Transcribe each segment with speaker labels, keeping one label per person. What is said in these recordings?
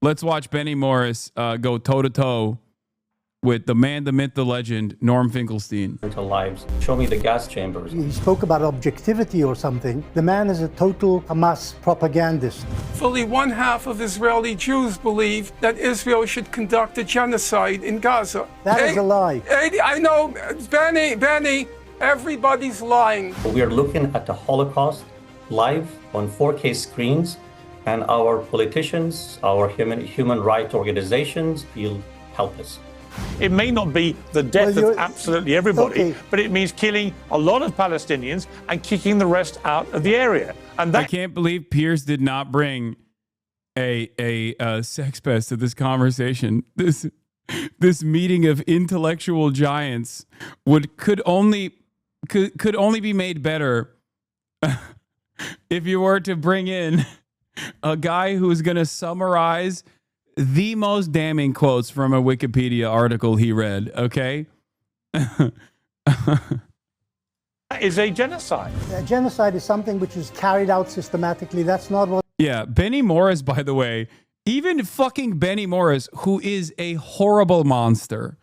Speaker 1: Let's watch Benny Morris go toe-to-toe with the man, the myth, the legend, Norman Finkelstein.
Speaker 2: Lives. Show me the gas chambers.
Speaker 3: He spoke about objectivity or something. The man is a total Hamas propagandist.
Speaker 4: Fully one half of Israeli Jews believe that Israel should conduct a genocide in Gaza.
Speaker 3: That is a lie.
Speaker 4: I know, Benny, everybody's lying.
Speaker 2: We are looking at the Holocaust live on 4K screens, and our politicians, our human rights organizations feel helpless.
Speaker 5: It may not be the death of absolutely everybody, but it means killing a lot of Palestinians and kicking the rest out of the area. And that—
Speaker 1: I can't believe Piers did not bring a sex pest to this conversation. This meeting of intellectual giants could only be made better if you were to bring in a guy who's going to summarize the most damning quotes from a Wikipedia article he read, okay?
Speaker 5: is a genocide.
Speaker 3: Genocide is something which is carried out systematically. That's not what...
Speaker 1: Yeah, Benny Morris, by the way, even fucking Benny Morris, who is a horrible monster.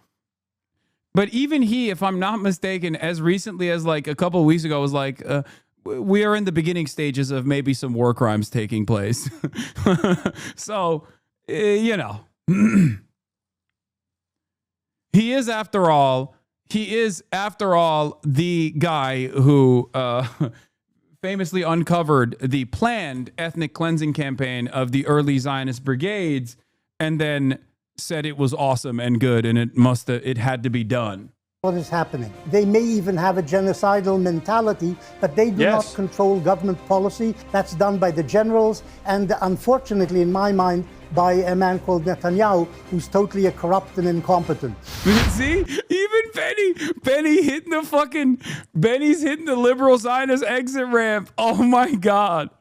Speaker 1: But even he, if I'm not mistaken, as recently as like a couple of weeks ago, was like, we are in the beginning stages of maybe some war crimes taking place. So... you know, he is after all the guy who famously uncovered the planned ethnic cleansing campaign of the early Zionist brigades and then said it was awesome and good and it had to be done.
Speaker 3: What is happening? They may even have a genocidal mentality, but they do not control government policy. That's done by the generals and, unfortunately, in my mind, by a man called Netanyahu, who's totally corrupt and incompetent.
Speaker 1: See? Even Benny's hitting the liberal Zionist exit ramp. Oh my God.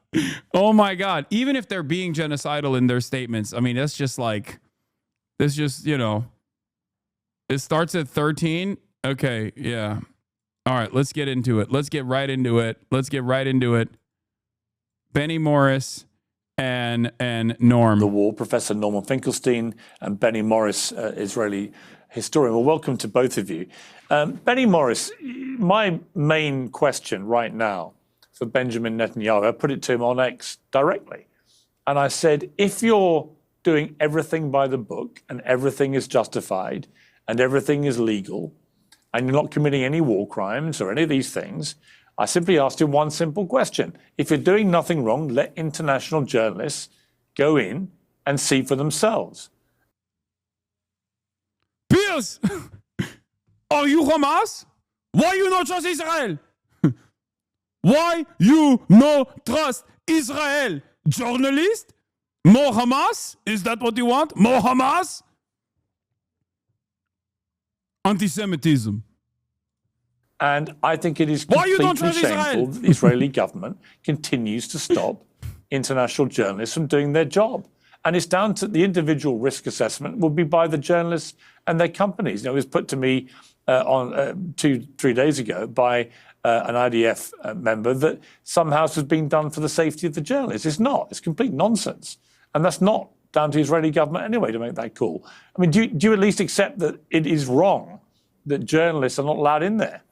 Speaker 1: Oh my God. Even if they're being genocidal in their statements, I mean, that's just, you know, it starts at 13. Okay, yeah. All right, let's get into it. Let's get right into it. Benny Morris and Norm.
Speaker 5: The war, Professor Norman Finkelstein and Benny Morris, Israeli historian. Well, welcome to both of you. Benny Morris, my main question right now for Benjamin Netanyahu, I put it to him on X directly. And I said, if you're doing everything by the book and everything is justified and everything is legal, and you're not committing any war crimes or any of these things, I simply asked him one simple question. If you're doing nothing wrong, let international journalists go in and see for themselves.
Speaker 1: Piers, are you Hamas? Why you not trust Israel? Why you no trust Israel? Journalist? More Hamas? Is that what you want? More Hamas? Anti-Semitism.
Speaker 5: And I think it is completely shameful that the Israeli government continues to stop international journalists from doing their job. And it's down to the individual risk assessment will be by the journalists and their companies. You know, it was put to me on 2-3 days ago by an IDF member that somehow this was being done for the safety of the journalists. It's not. It's complete nonsense. And that's not down to the Israeli government anyway to make that call. I mean, do you at least accept that it is wrong that journalists are not allowed in there?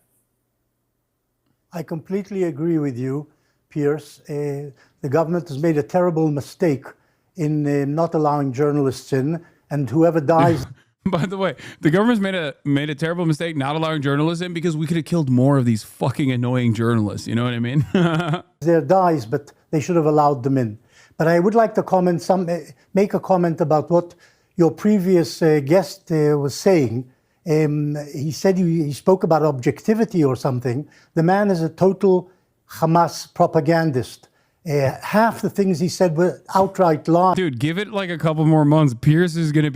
Speaker 3: I completely agree with you, Piers. The government has made a terrible mistake in not allowing journalists in, and whoever dies...
Speaker 1: By the way, the government's made a terrible mistake not allowing journalists in because we could have killed more of these fucking annoying journalists. You know what I mean?
Speaker 3: There dies, but they should have allowed them in. But I would like to make a comment about what your previous guest was saying. He said he spoke about objectivity or something. The man is a total Hamas propagandist. Half the things he said were outright lies.
Speaker 1: Dude, give it like a couple more months. Piers is going to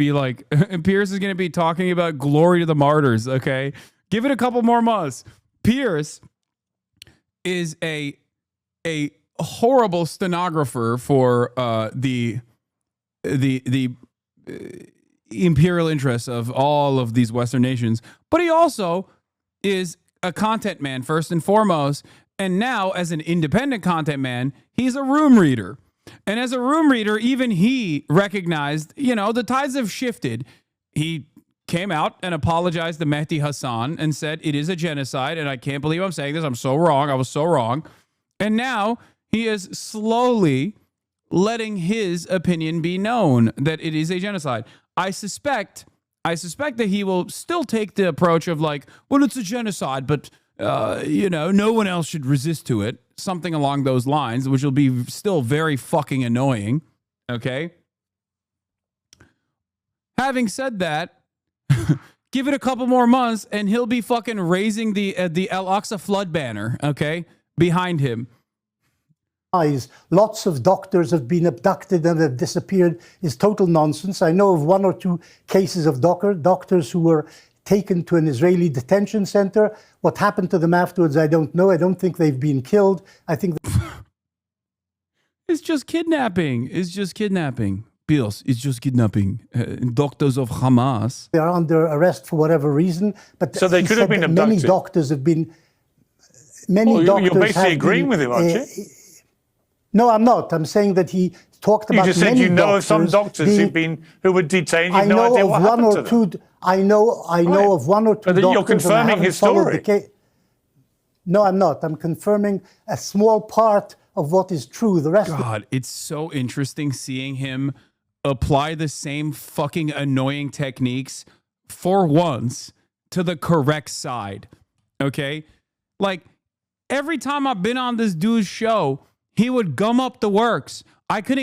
Speaker 1: be talking about glory to the martyrs, okay? Give it a couple more months. Piers is a horrible stenographer for the imperial interests of all of these Western nations, but he also is a content man first and foremost. And now, as an independent content man, he's a room reader. And as a room reader, even he recognized, the tides have shifted. He came out and apologized to Mehdi Hasan and said, it is a genocide. And I can't believe I'm saying this. I'm so wrong. I was so wrong. And now he is slowly letting his opinion be known that it is a genocide. I suspect that he will still take the approach of like, well, it's a genocide, but, no one else should resist to it. Something along those lines, which will be still very fucking annoying. Okay. Having said that, give it a couple more months and he'll be fucking raising the Al-Aqsa flood banner, okay, behind him.
Speaker 3: Lots of doctors have been abducted and have disappeared is total nonsense. I know of 1 or 2 cases of doctors who were taken to an Israeli detention center. What happened to them afterwards, I don't know. I don't think they've been killed. I think
Speaker 1: it's just kidnapping. It's just kidnapping. Piers, it's just kidnapping. Doctors of Hamas.
Speaker 3: They are under arrest for whatever reason. But
Speaker 5: so they could have been abducted.
Speaker 3: Many doctors have been. Doctors
Speaker 5: you're basically agreeing with him, aren't you?
Speaker 3: No, I'm not. I'm saying that he talked about.
Speaker 5: You just said you know of some doctors who were detained. You have no idea what happened to them.
Speaker 3: I know of 1 or 2 doctors.
Speaker 5: You're confirming his story.
Speaker 3: No, I'm not. I'm confirming a small part of what is true. The rest.
Speaker 1: God, it's so interesting seeing him apply the same fucking annoying techniques for once to the correct side. Okay, like every time I've been on this dude's show, he would gum up the works. I could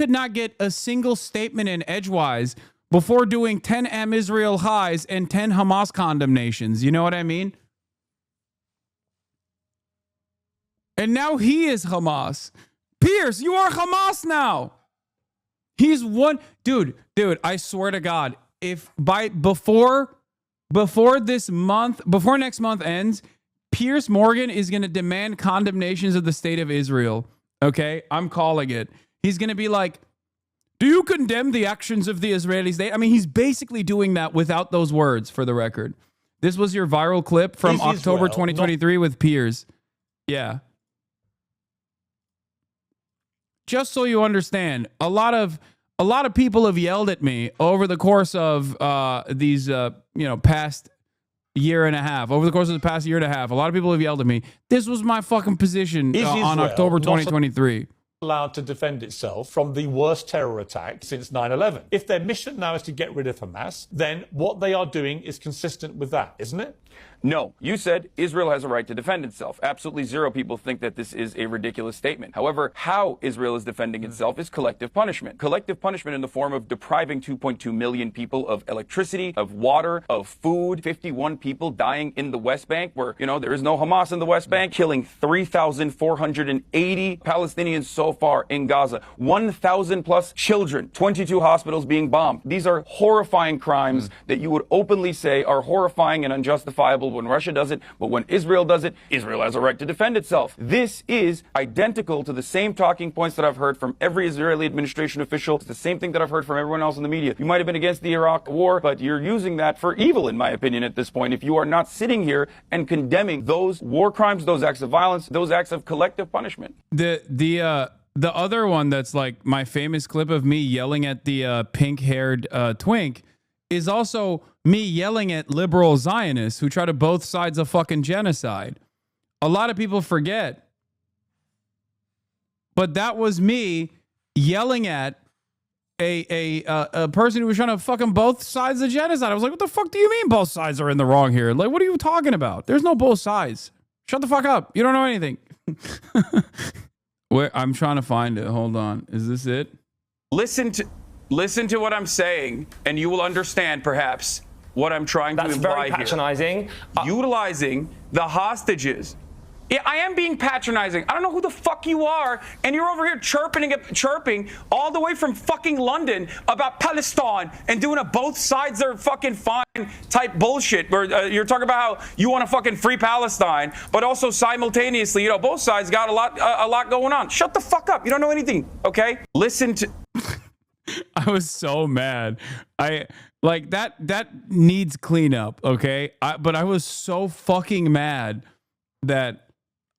Speaker 1: not get a single statement in edgewise before doing 10 Israel highs and 10 Hamas condemnations. You know what I mean? And now he is Hamas. Piers, you are Hamas now. He's one dude, I swear to God, if before next month ends, Piers Morgan is going to demand condemnations of the state of Israel. Okay? I'm calling it. He's going to be like, do you condemn the actions of the Israeli state? I mean, he's basically doing that without those words, for the record. This was your viral clip from October 2023 with Piers. Yeah. Just so you understand, a lot of people have yelled at me over the course of these past year and a half. Over the course of the past year and a half, a lot of people have yelled at me. This was my fucking position on October 2023.
Speaker 5: Allowed to defend itself from the worst terror attack since 9/11. If their mission now is to get rid of Hamas, then what they are doing is consistent with that, isn't it?
Speaker 6: No, you said Israel has a right to defend itself. Absolutely zero people think that this is a ridiculous statement. However, how Israel is defending itself is collective punishment. Collective punishment in the form of depriving 2.2 million people of electricity, of water, of food, 51 people dying in the West Bank where, there is no Hamas in the West Bank, killing 3,480 Palestinians so far in Gaza, 1,000 plus children, 22 hospitals being bombed. These are horrifying crimes that you would openly say are horrifying and unjustifiable when Russia does it, but when Israel does it, Israel has a right to defend itself. This is identical to the same talking points that I've heard from every Israeli administration official. It's the same thing that I've heard from everyone else in the media. You might have been against the Iraq war, but you're using that for evil, in my opinion, at this point, if you are not sitting here and condemning those war crimes, those acts of violence, those acts of collective punishment.
Speaker 1: The other one that's like my famous clip of me yelling at the pink-haired twink is also me yelling at liberal Zionists who try to both sides of fucking genocide. A lot of people forget. But that was me yelling at a person who was trying to fucking both sides of genocide. I was like, what the fuck do you mean both sides are in the wrong here? Like, what are you talking about? There's no both sides. Shut the fuck up. You don't know anything. I'm trying to find it. Hold on. Is this it?
Speaker 7: Listen to what I'm saying, and you will understand, perhaps, what I'm trying to imply here.
Speaker 8: That's very patronizing.
Speaker 7: Utilizing the hostages. Yeah, I am being patronizing. I don't know who the fuck you are, and you're over here chirping all the way from fucking London about Palestine and doing a both sides are fucking fine type bullshit where you're talking about how you want to fucking free Palestine, but also simultaneously, both sides got a lot going on. Shut the fuck up. You don't know anything, okay? Listen to...
Speaker 1: I was so mad. That needs cleanup, okay? But I was so fucking mad that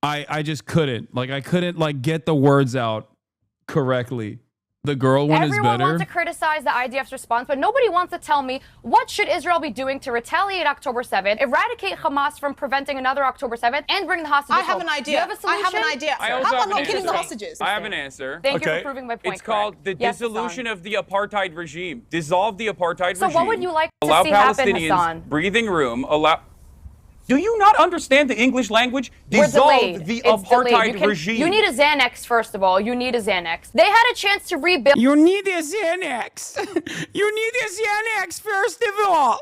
Speaker 1: I just couldn't. I couldn't get the words out correctly. The girl one is better.
Speaker 8: Everyone wants to criticize the IDF's response, but nobody wants to tell me what should Israel be doing to retaliate October 7th, eradicate Hamas from preventing another October 7th, and bring the hostages
Speaker 9: I have an idea.
Speaker 8: Do you have a solution?
Speaker 9: I have an idea.
Speaker 7: I also
Speaker 9: How
Speaker 7: have
Speaker 9: about
Speaker 7: an
Speaker 9: not killing the
Speaker 7: answer.
Speaker 9: hostages?
Speaker 7: I have an answer.
Speaker 8: Thank you for proving my point.
Speaker 7: It's called the
Speaker 8: Yes,
Speaker 7: dissolution
Speaker 8: Hasan.
Speaker 7: of the apartheid regime. Dissolve the apartheid
Speaker 8: So
Speaker 7: regime.
Speaker 8: what would you like to
Speaker 7: allow
Speaker 8: see happen,
Speaker 7: Palestinians
Speaker 8: Hasan?
Speaker 7: breathing room. Do you not understand the English language?
Speaker 8: We're
Speaker 7: Dissolve
Speaker 8: delayed.
Speaker 7: the
Speaker 8: It's delayed.
Speaker 7: apartheid regime.
Speaker 8: You need a Xanax, first of all. You need a Xanax. They had a chance to rebuild.
Speaker 1: You need a Xanax. You need a Xanax first of all.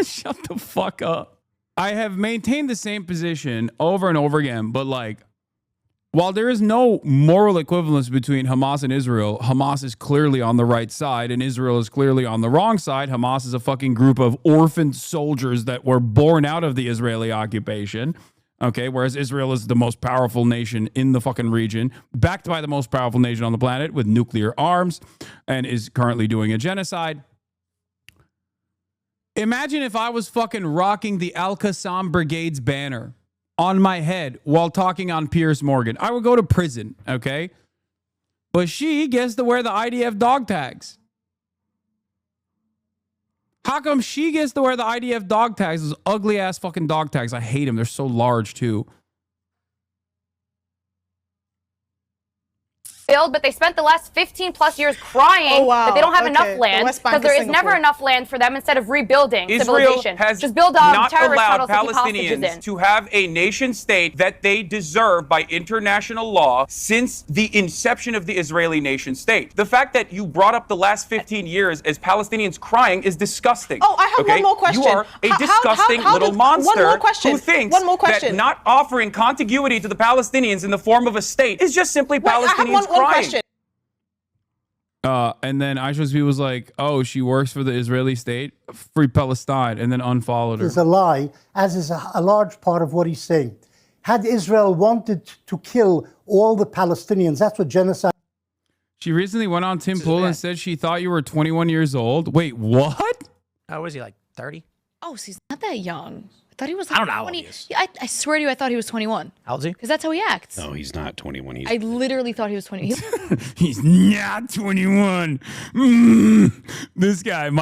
Speaker 1: Shut the fuck up. I have maintained the same position over and over again, but like, while there is no moral equivalence between Hamas and Israel, Hamas is clearly on the right side and Israel is clearly on the wrong side. Hamas is a fucking group of orphaned soldiers that were born out of the Israeli occupation. Okay, whereas Israel is the most powerful nation in the fucking region, backed by the most powerful nation on the planet with nuclear arms, and is currently doing a genocide. Imagine if I was fucking rocking the Al-Qassam Brigade's banner on my head while talking on Piers Morgan. I would go to prison, okay? But she gets to wear the IDF dog tags. How come she gets to wear the IDF dog tags? Those ugly ass fucking dog tags. I hate them. They're so large too.
Speaker 8: But they spent the last 15 plus years crying that they don't have enough land because there is never enough land for them instead of rebuilding civilization.
Speaker 7: Has
Speaker 8: just build
Speaker 7: not
Speaker 8: terrorist
Speaker 7: allowed
Speaker 8: tunnels to keep hostages
Speaker 7: Palestinians
Speaker 8: in.
Speaker 7: to have a nation state that they deserve by international law since the inception of the Israeli nation state. The fact that you brought up the last 15 years as Palestinians crying is disgusting.
Speaker 9: Oh, I have one more question.
Speaker 7: You are a disgusting little monster who thinks that not offering contiguity to the Palestinians in the form of a state is just simply Palestinians crying.
Speaker 9: Question.
Speaker 1: And then Aishwa's was like, oh, she works for the Israeli state, free Palestine, and then unfollowed her.
Speaker 3: It's a lie, as is a large part of what he's saying. Had Israel wanted to kill all the Palestinians, that's what genocide.
Speaker 1: She recently went on Tim Pool and said she thought you were 21 years old. Wait, what?
Speaker 10: How is he, like 30?
Speaker 11: Oh, so he's not that young. I thought he was
Speaker 10: I
Speaker 11: like
Speaker 10: don't know how
Speaker 11: 20.
Speaker 10: old he is.
Speaker 11: Yeah, I swear to you, I thought he was 21.
Speaker 10: How old is he?
Speaker 11: Because that's how he acts.
Speaker 12: No, he's not 21.
Speaker 11: I literally thought he was 20.
Speaker 1: He's not 21. This guy is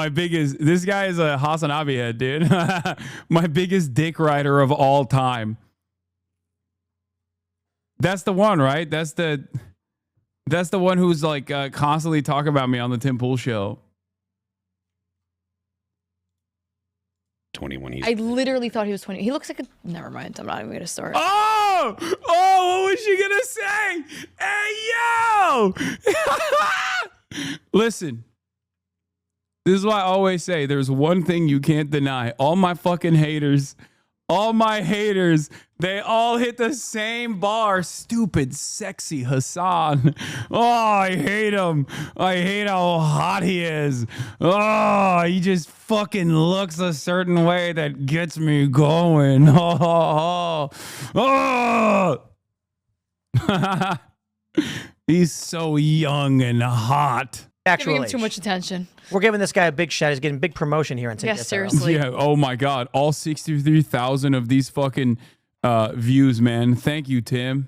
Speaker 1: a HasanAbi head, dude. My biggest dick rider of all time. That's the one, right? That's the one who's like constantly talking about me on the Tim Pool show.
Speaker 12: 21.
Speaker 11: I literally thought he was 20. He looks like a... Never mind. I'm not even going to start.
Speaker 1: Oh, what was she going to say? Hey, yo! Listen. This is why I always say there's one thing you can't deny. All my fucking haters, they all hit the same bar. Stupid, sexy Hasan. Oh, I hate him. I hate how hot he is. Oh, he just fucking looks a certain way that gets me going. Oh. He's so young and hot.
Speaker 11: Giving him too much attention.
Speaker 10: We're giving this guy a big shot. He's getting big promotion here.
Speaker 11: Yeah, seriously.
Speaker 1: Yeah. Oh my God. All 63,000 of these fucking views, man. Thank you, Tim.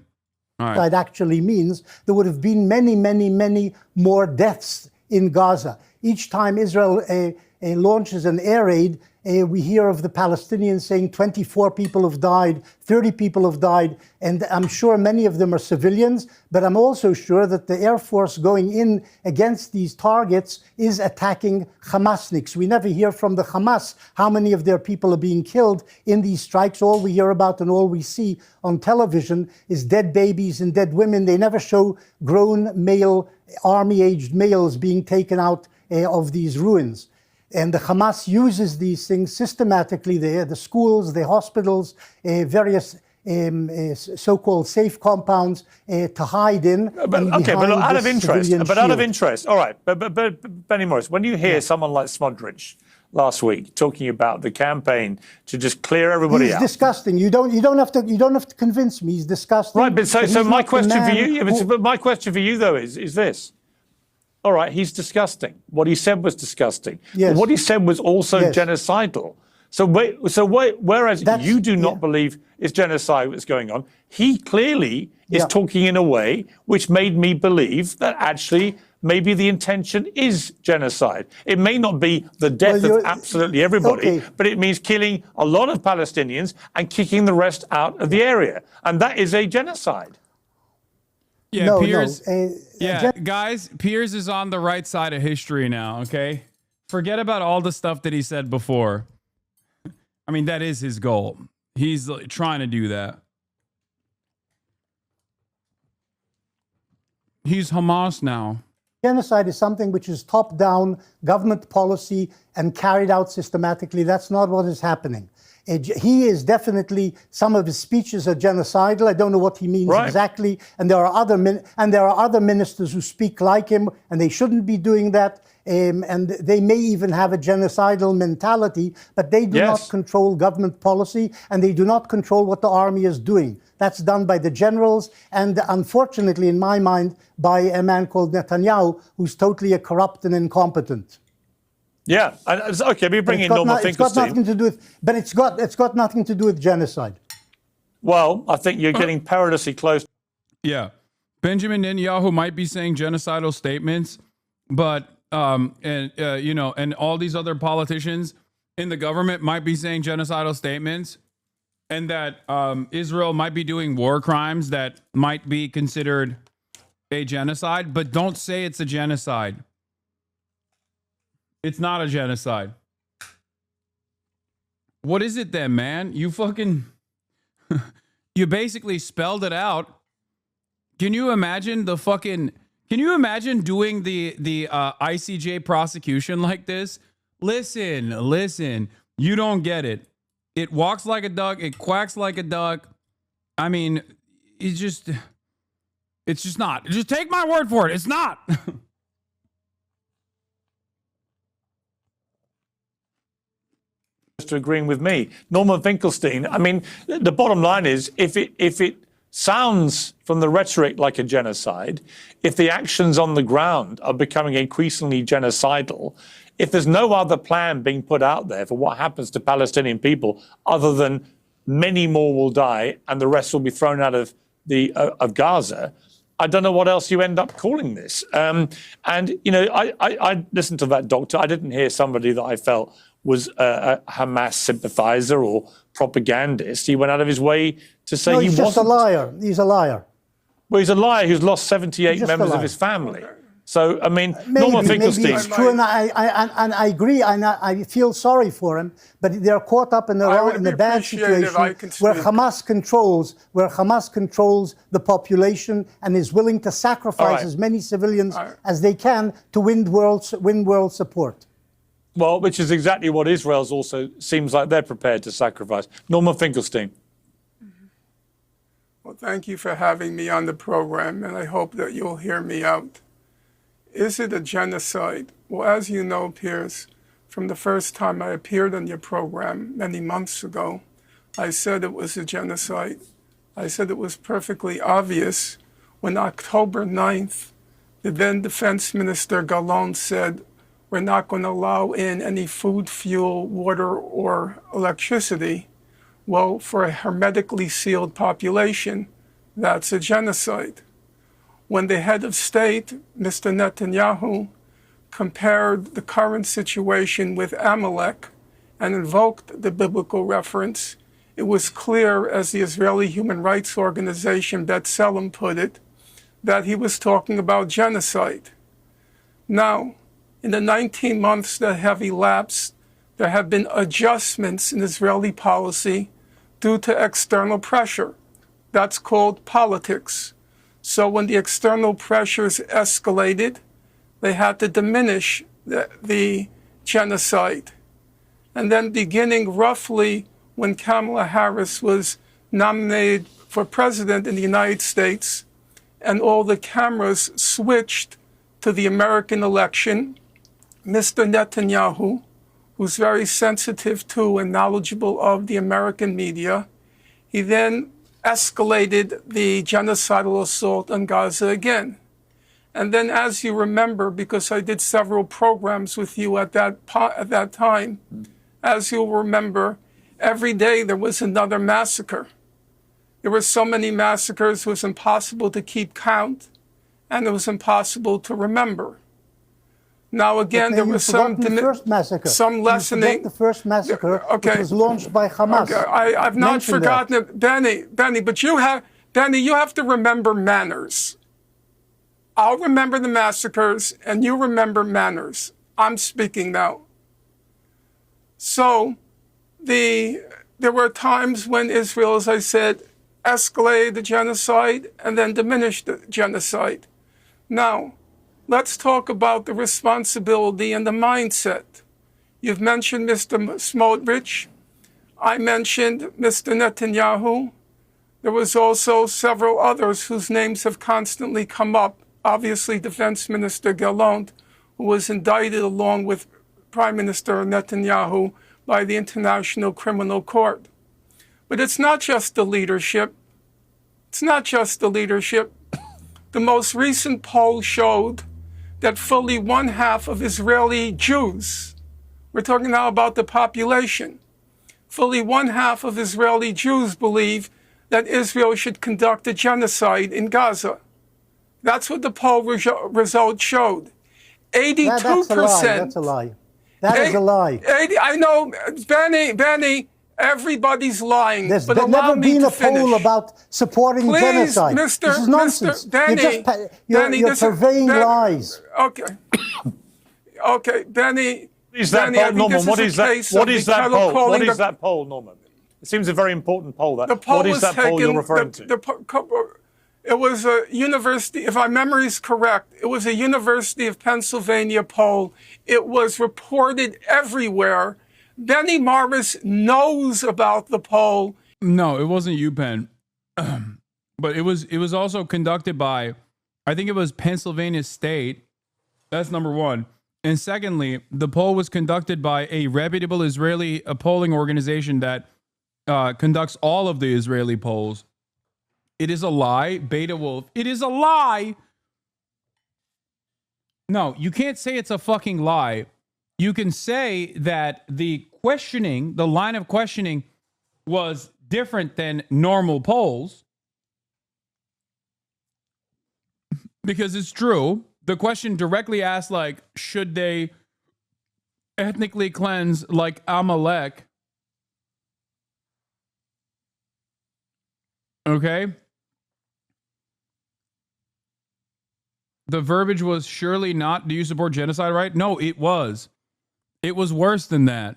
Speaker 1: All right.
Speaker 3: That actually means there would have been many, many, many more deaths in Gaza. Each time Israel launches an air raid, we hear of the Palestinians saying 24 people have died, 30 people have died, and I'm sure many of them are civilians, but I'm also sure that the Air Force going in against these targets is attacking Hamasniks. We never hear from the Hamas how many of their people are being killed in these strikes. All we hear about and all we see on television is dead babies and dead women. They never show grown male, army-aged males being taken out of these ruins. And the Hamas uses these things systematically, the schools, the hospitals, various so-called safe compounds to hide in.
Speaker 5: But out of interest, all right. But Benny Morris, when you hear someone like Smodrich last week talking about the campaign to just clear everybody out,
Speaker 3: he's disgusting. You don't have to convince me. He's disgusting.
Speaker 5: Right, but so my question for you, but my question for you though is this. All right, he's disgusting. What he said was disgusting.
Speaker 3: Yes.
Speaker 5: What he said was also genocidal. Whereas you do not believe it's genocide that's going on, he clearly is talking in a way which made me believe that actually maybe the intention is genocide. It may not be the death of absolutely everybody, but it means killing a lot of Palestinians and kicking the rest out of the area. And that is a genocide.
Speaker 1: Yeah, Piers. Guys, Piers is on the right side of history now, okay? Forget about all the stuff that he said before. I mean, that is his goal. He's trying to do that. He's Hamas now.
Speaker 3: Genocide is something which is top-down government policy and carried out systematically. That's not what is happening. He is definitely, some of his speeches are genocidal. I don't know what he means exactly. And there are other ministers who speak like him, and they shouldn't be doing that. And they may even have a genocidal mentality, but they do not control government policy, and they do not control what the army is doing. That's done by the generals, and unfortunately, in my mind, by a man called Netanyahu, who's totally corrupt and incompetent.
Speaker 5: Yeah, okay, we bring in Norman Finkelstein.
Speaker 3: It's got nothing to do with, but it's got nothing to do with genocide.
Speaker 5: Well, I think you're getting perilously close.
Speaker 1: Yeah, Benjamin Netanyahu might be saying genocidal statements, but and all these other politicians in the government might be saying genocidal statements, and that Israel might be doing war crimes that might be considered a genocide, but don't say it's a genocide. It's not a genocide. What is it then, man? You fucking, you basically spelled it out. Can you imagine can you imagine doing the ICJ prosecution like this? Listen, you don't get it. It walks like a duck. It quacks like a duck. I mean, it's just not. Just take my word for it. It's not.
Speaker 5: To agreeing with me, Norman Finkelstein. I mean, the bottom line is, if it sounds from the rhetoric like a genocide, if the actions on the ground are becoming increasingly genocidal, if there's no other plan being put out there for what happens to Palestinian people other than many more will die and the rest will be thrown out of of Gaza, I don't know what else you end up calling this. And I listened to that doctor. I didn't hear somebody that I felt was a Hamas sympathizer or propagandist. He went out of his way to say he wasn't.
Speaker 3: He's just a liar. He's a liar.
Speaker 5: Well, he's a liar who's lost 78 members of his family. So, I mean, Norman Finkelstein.
Speaker 3: Maybe it's true, and I agree, and I feel sorry for him, but they're caught up in the bad situation where Hamas controls the population and is willing to sacrifice as many civilians as they can to win world support.
Speaker 5: Well, which is exactly what Israel's also seems like they're prepared to sacrifice. Norman Finkelstein.
Speaker 4: Well, thank you for having me on the program, and I hope that you'll hear me out. Is it a genocide? Well, as you know, Piers, from the first time I appeared on your program many months ago, I said it was a genocide. I said it was perfectly obvious when October 9th, the then Defense Minister Gallon said, we're not going to allow in any food, fuel, water, or electricity. Well, for a hermetically sealed population, that's a genocide. When the head of state, Mr. Netanyahu, compared the current situation with Amalek and invoked the biblical reference, it was clear, as the Israeli human rights organization B'Tselem put it, that he was talking about genocide. Now, in the 19 months that have elapsed, there have been adjustments in Israeli policy due to external pressure. That's called politics. So when the external pressures escalated, they had to diminish the genocide. And then beginning roughly when Kamala Harris was nominated for president in the United States, and all the cameras switched to the American election, Mr. Netanyahu, who's very sensitive to and knowledgeable of the American media, he then escalated the genocidal assault on Gaza again. And then, as you remember, because I did several programs with you at that time, as you'll remember, every day there was another massacre. There were so many massacres, it was impossible to keep count, and it was impossible to remember. Now again, there was some lessening.
Speaker 3: The first massacre, which was launched by Hamas.
Speaker 4: Okay, I've not forgotten it, Benny. But you have to remember manners. I'll remember the massacres, and you remember manners. I'm speaking now. So, there were times when Israel, as I said, escalated the genocide and then diminished the genocide. Now, let's talk about the responsibility and the mindset. You've mentioned Mr. Smotrich. I mentioned Mr. Netanyahu. There was also several others whose names have constantly come up. Obviously, Defense Minister Gallant, who was indicted along with Prime Minister Netanyahu by the International Criminal Court. But it's not just the leadership. It's not just the leadership. The most recent poll showed that fully 1/2 of Israeli Jews, we're talking now about the population, fully 1/2 of Israeli Jews believe that Israel should conduct a genocide in Gaza. That's what the poll result showed. 82%.
Speaker 3: That's a lie. That is a lie.
Speaker 4: I know, Benny, everybody's lying.
Speaker 3: There's
Speaker 4: but
Speaker 3: never been a
Speaker 4: finish.
Speaker 3: poll about supporting genocide. This is nonsense. You're purveying lies.
Speaker 4: Okay. Okay, Benny.
Speaker 5: Is that poll, Norman? What is that poll? What is that poll, Norman? It seems a very important poll. What is that poll you're referring to?
Speaker 4: It was a university, if my memory is correct, it was a University of Pennsylvania poll. It was reported everywhere. Benny Morris knows about the poll.
Speaker 1: No, it wasn't UPenn. But it was also conducted by, I think it was Pennsylvania State. That's number one. And secondly, the poll was conducted by a reputable Israeli polling organization that conducts all of the Israeli polls. It is a lie. Beta Wolf. It is a lie. No, you can't say it's a fucking lie. You can say that the questioning, the line of questioning was different than normal polls. Because it's true. The question directly asked, like, should they ethnically cleanse like Amalek? Okay. The verbiage was surely not, do you support genocide, right? No, it was. It was worse than that.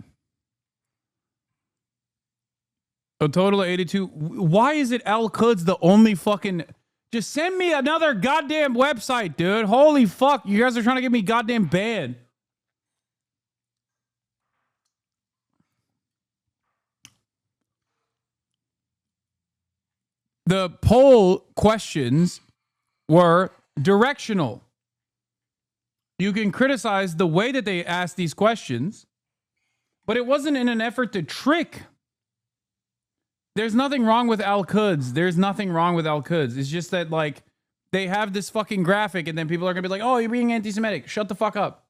Speaker 1: A total of 82. Why is it Al-Quds the only fucking... Just send me another goddamn website, dude. Holy fuck. You guys are trying to get me goddamn banned. The poll questions were directional. You can criticize the way that they asked these questions, but it wasn't in an effort to trick. There's nothing wrong with Al-Quds. There's nothing wrong with Al-Quds. It's just that, like, they have this fucking graphic and then people are going to be like, oh, you're being anti-Semitic. Shut the fuck up.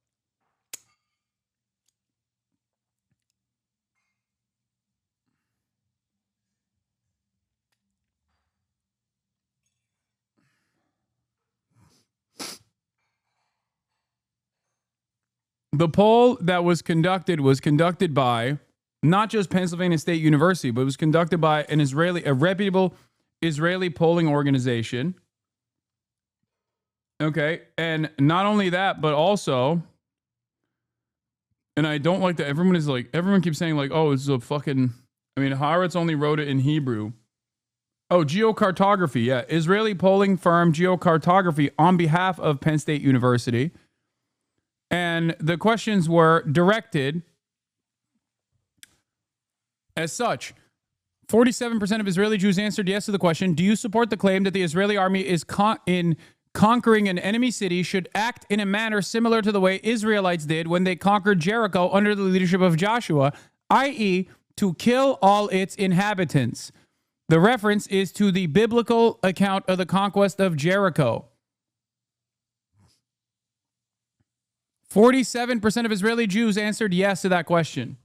Speaker 1: The poll that was conducted by not just Pennsylvania State University, but it was conducted by a reputable Israeli polling organization. Okay. And not only that, but also, and I don't like that everyone keeps saying like, oh, it's a fucking, I mean, Haaretz only wrote it in Hebrew. Oh, geocartography. Yeah. Israeli polling firm Geocartography on behalf of Penn State University. And the questions were directed as such. 47% of Israeli Jews answered yes to the question, do you support the claim that the Israeli army is in conquering an enemy city should act in a manner similar to the way Israelites did when they conquered Jericho under the leadership of Joshua, i.e., to kill all its inhabitants? The reference is to the biblical account of the conquest of Jericho. 47% of Israeli Jews answered yes to that question.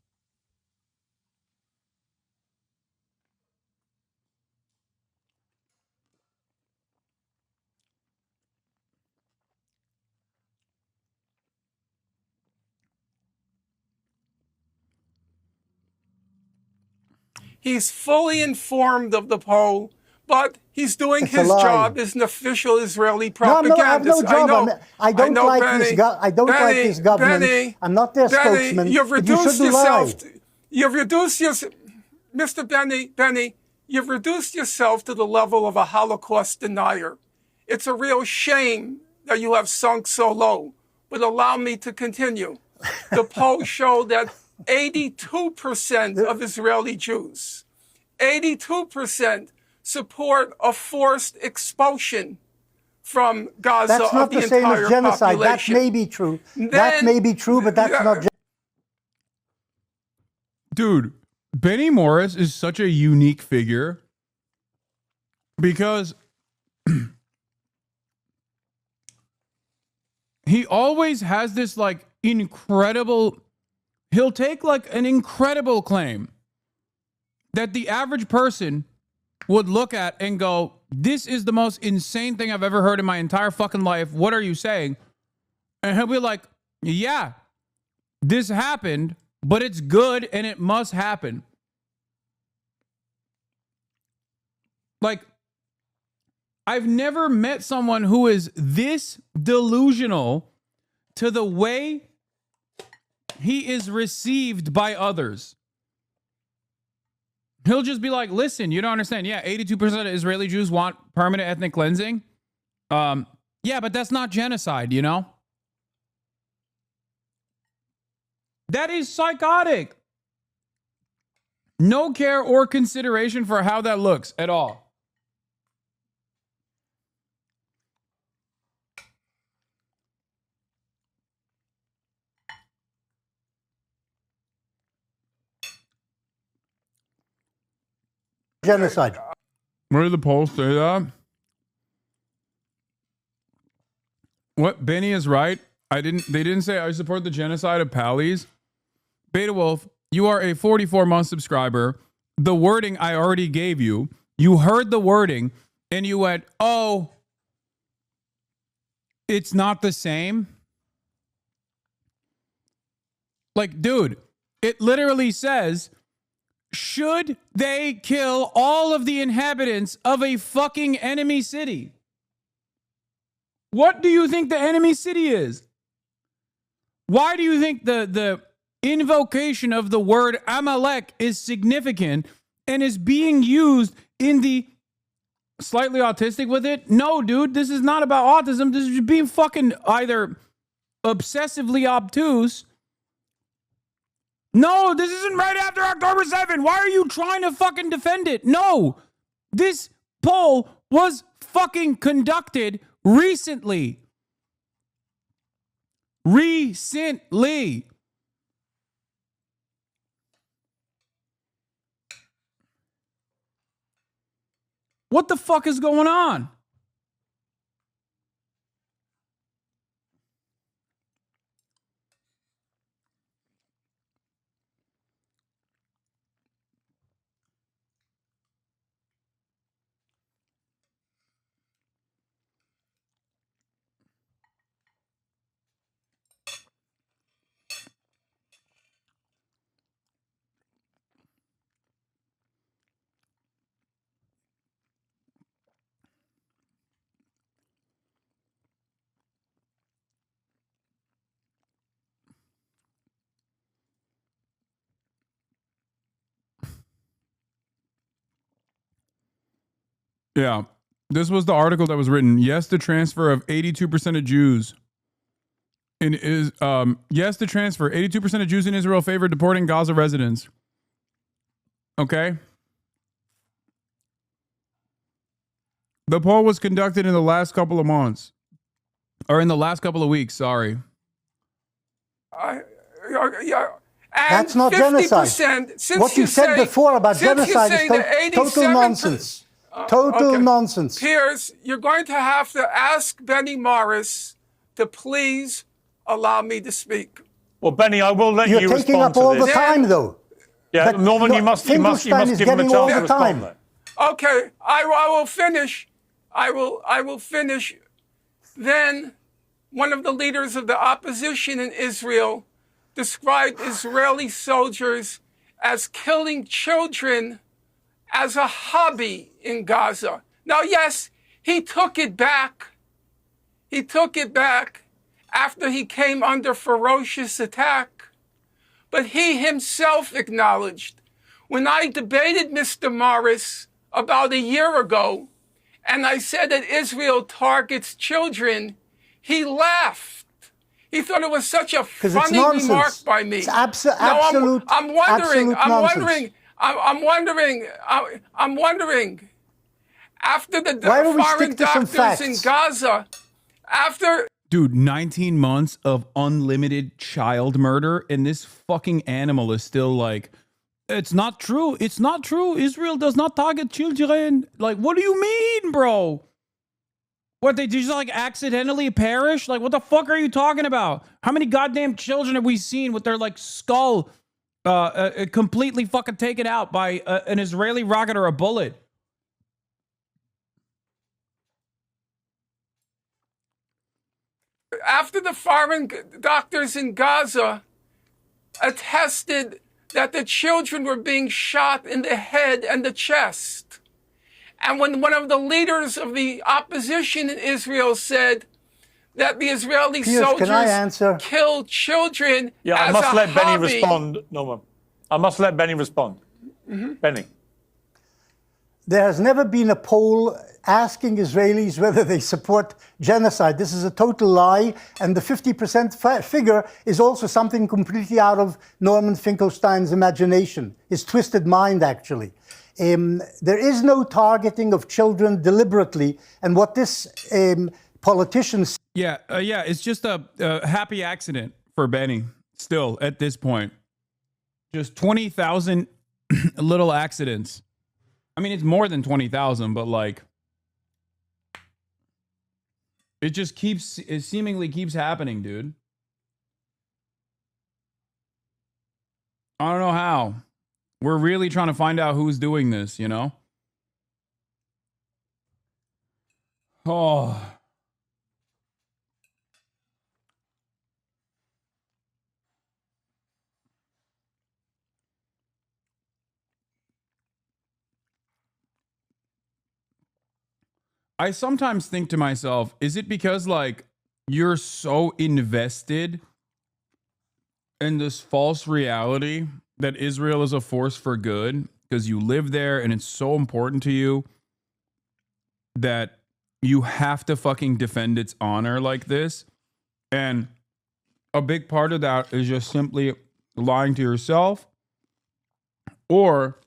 Speaker 4: He's fully informed of the poll, but he's doing
Speaker 3: It's a
Speaker 4: his
Speaker 3: lie.
Speaker 4: job as an official Israeli
Speaker 3: No, I have
Speaker 4: propagandist.
Speaker 3: no job. I don't like
Speaker 4: Benny,
Speaker 3: this. I don't like this government.
Speaker 4: Benny,
Speaker 3: I'm not their
Speaker 4: Benny,
Speaker 3: spokesman.
Speaker 4: You've
Speaker 3: but you
Speaker 4: reduced
Speaker 3: shouldn't
Speaker 4: yourself.
Speaker 3: lie.
Speaker 4: You've reduced yourself, Mr. Benny. You've reduced yourself to the level of a Holocaust denier. It's a real shame that you have sunk so low. But allow me to continue. The polls show that 82% of Israeli Jews, 82% support a forced expulsion from Gaza
Speaker 3: That's not
Speaker 4: of the
Speaker 3: the same
Speaker 4: entire
Speaker 3: as genocide.
Speaker 4: population.
Speaker 3: That may be true.
Speaker 4: Then-
Speaker 3: that may be true, but that's not genocide.
Speaker 1: Dude, Benny Morris is such a unique figure because he always has this like incredible, he'll take like an incredible claim that the average person would look at and go, this is the most insane thing I've ever heard in my entire fucking life. What are you saying? And he'll be like, yeah, this happened, but it's good and it must happen. Like, I've never met someone who is this delusional to the way he is received by others. He'll just be like, listen, you don't understand. Yeah, 82% of Israeli Jews want permanent ethnic cleansing. Yeah, but that's not genocide, you know? That is psychotic. No care or consideration for how that looks at all.
Speaker 3: Genocide.
Speaker 1: Where did the polls say that? What? Benny is right. They didn't say I support the genocide of Pallies. Beta Wolf, you are a 44-month subscriber. The wording I already gave you. You heard the wording and you went, oh, it's not the same. Like, dude, it literally says, should they kill all of the inhabitants of a fucking enemy city? What do you think the enemy city is? Why do you think the invocation of the word Amalek is significant and is being used in the slightly autistic with it? No, dude, this is not about autism. This is just being fucking either obsessively obtuse. No, this isn't right after October 7th. Why are you trying to fucking defend it? No, this poll was fucking conducted recently. Recently. What the fuck is going on? Yeah. This was the article that was written. Yes, the transfer of 82% of Jews yes, the transfer. 82% of Jews in Israel favor deporting Gaza residents. Okay. The poll was conducted in the last couple of months. Or in the last couple of weeks, sorry.
Speaker 3: That's not genocide. What you said before about genocide is total nonsense. Total nonsense.
Speaker 4: Piers, you're going to have to ask Benny Morris to please allow me to speak.
Speaker 5: Well, Benny, I will let you respond to this.
Speaker 3: You're taking up all the time, though.
Speaker 5: Yeah, Norman, you must give him a chance to respond.
Speaker 4: Okay, I will finish. I will finish. Then one of the leaders of the opposition in Israel described Israeli soldiers as killing children as a hobby in Gaza. Now, yes, he took it back. He took it back after he came under ferocious attack. But he himself acknowledged, when I debated Mr. Morris about a year ago, and I said that Israel targets children, he laughed. He thought it was such a funny remark by me.
Speaker 3: It's absolute.
Speaker 4: I'm wondering. After the foreign doctors in Gaza, after.
Speaker 1: Dude, 19 months of unlimited child murder, and this fucking animal is still like, it's not true. It's not true. Israel does not target children. Like, what do you mean, bro? What, they just like accidentally perish? Like, what the fuck are you talking about? How many goddamn children have we seen with their like skull completely fucking taken out by an Israeli rocket or a bullet?
Speaker 4: After the foreign doctors in Gaza attested that the children were being shot in the head and the chest. And when one of the leaders of the opposition in Israel said that the Israeli soldiers killed children
Speaker 5: as I must let Benny respond, Norman. I must let Benny respond. Benny.
Speaker 3: There has never been a poll asking Israelis whether they support genocide. This is a total lie, and the 50% figure is also something completely out of Norman Finkelstein's imagination, his twisted mind, actually. There is no targeting of children deliberately, and what this politician...
Speaker 1: Yeah, it's just a happy accident for Benny, still, at this point. Just 20,000 little accidents. I mean, it's more than 20,000, but like... It just seemingly keeps happening, dude. I don't know how. We're really trying to find out who's doing this, you know? Oh. I sometimes think to myself, is it because like you're so invested in this false reality that Israel is a force for good because you live there and it's so important to you that you have to fucking defend its honor like this? And a big part of that is just simply lying to yourself? Or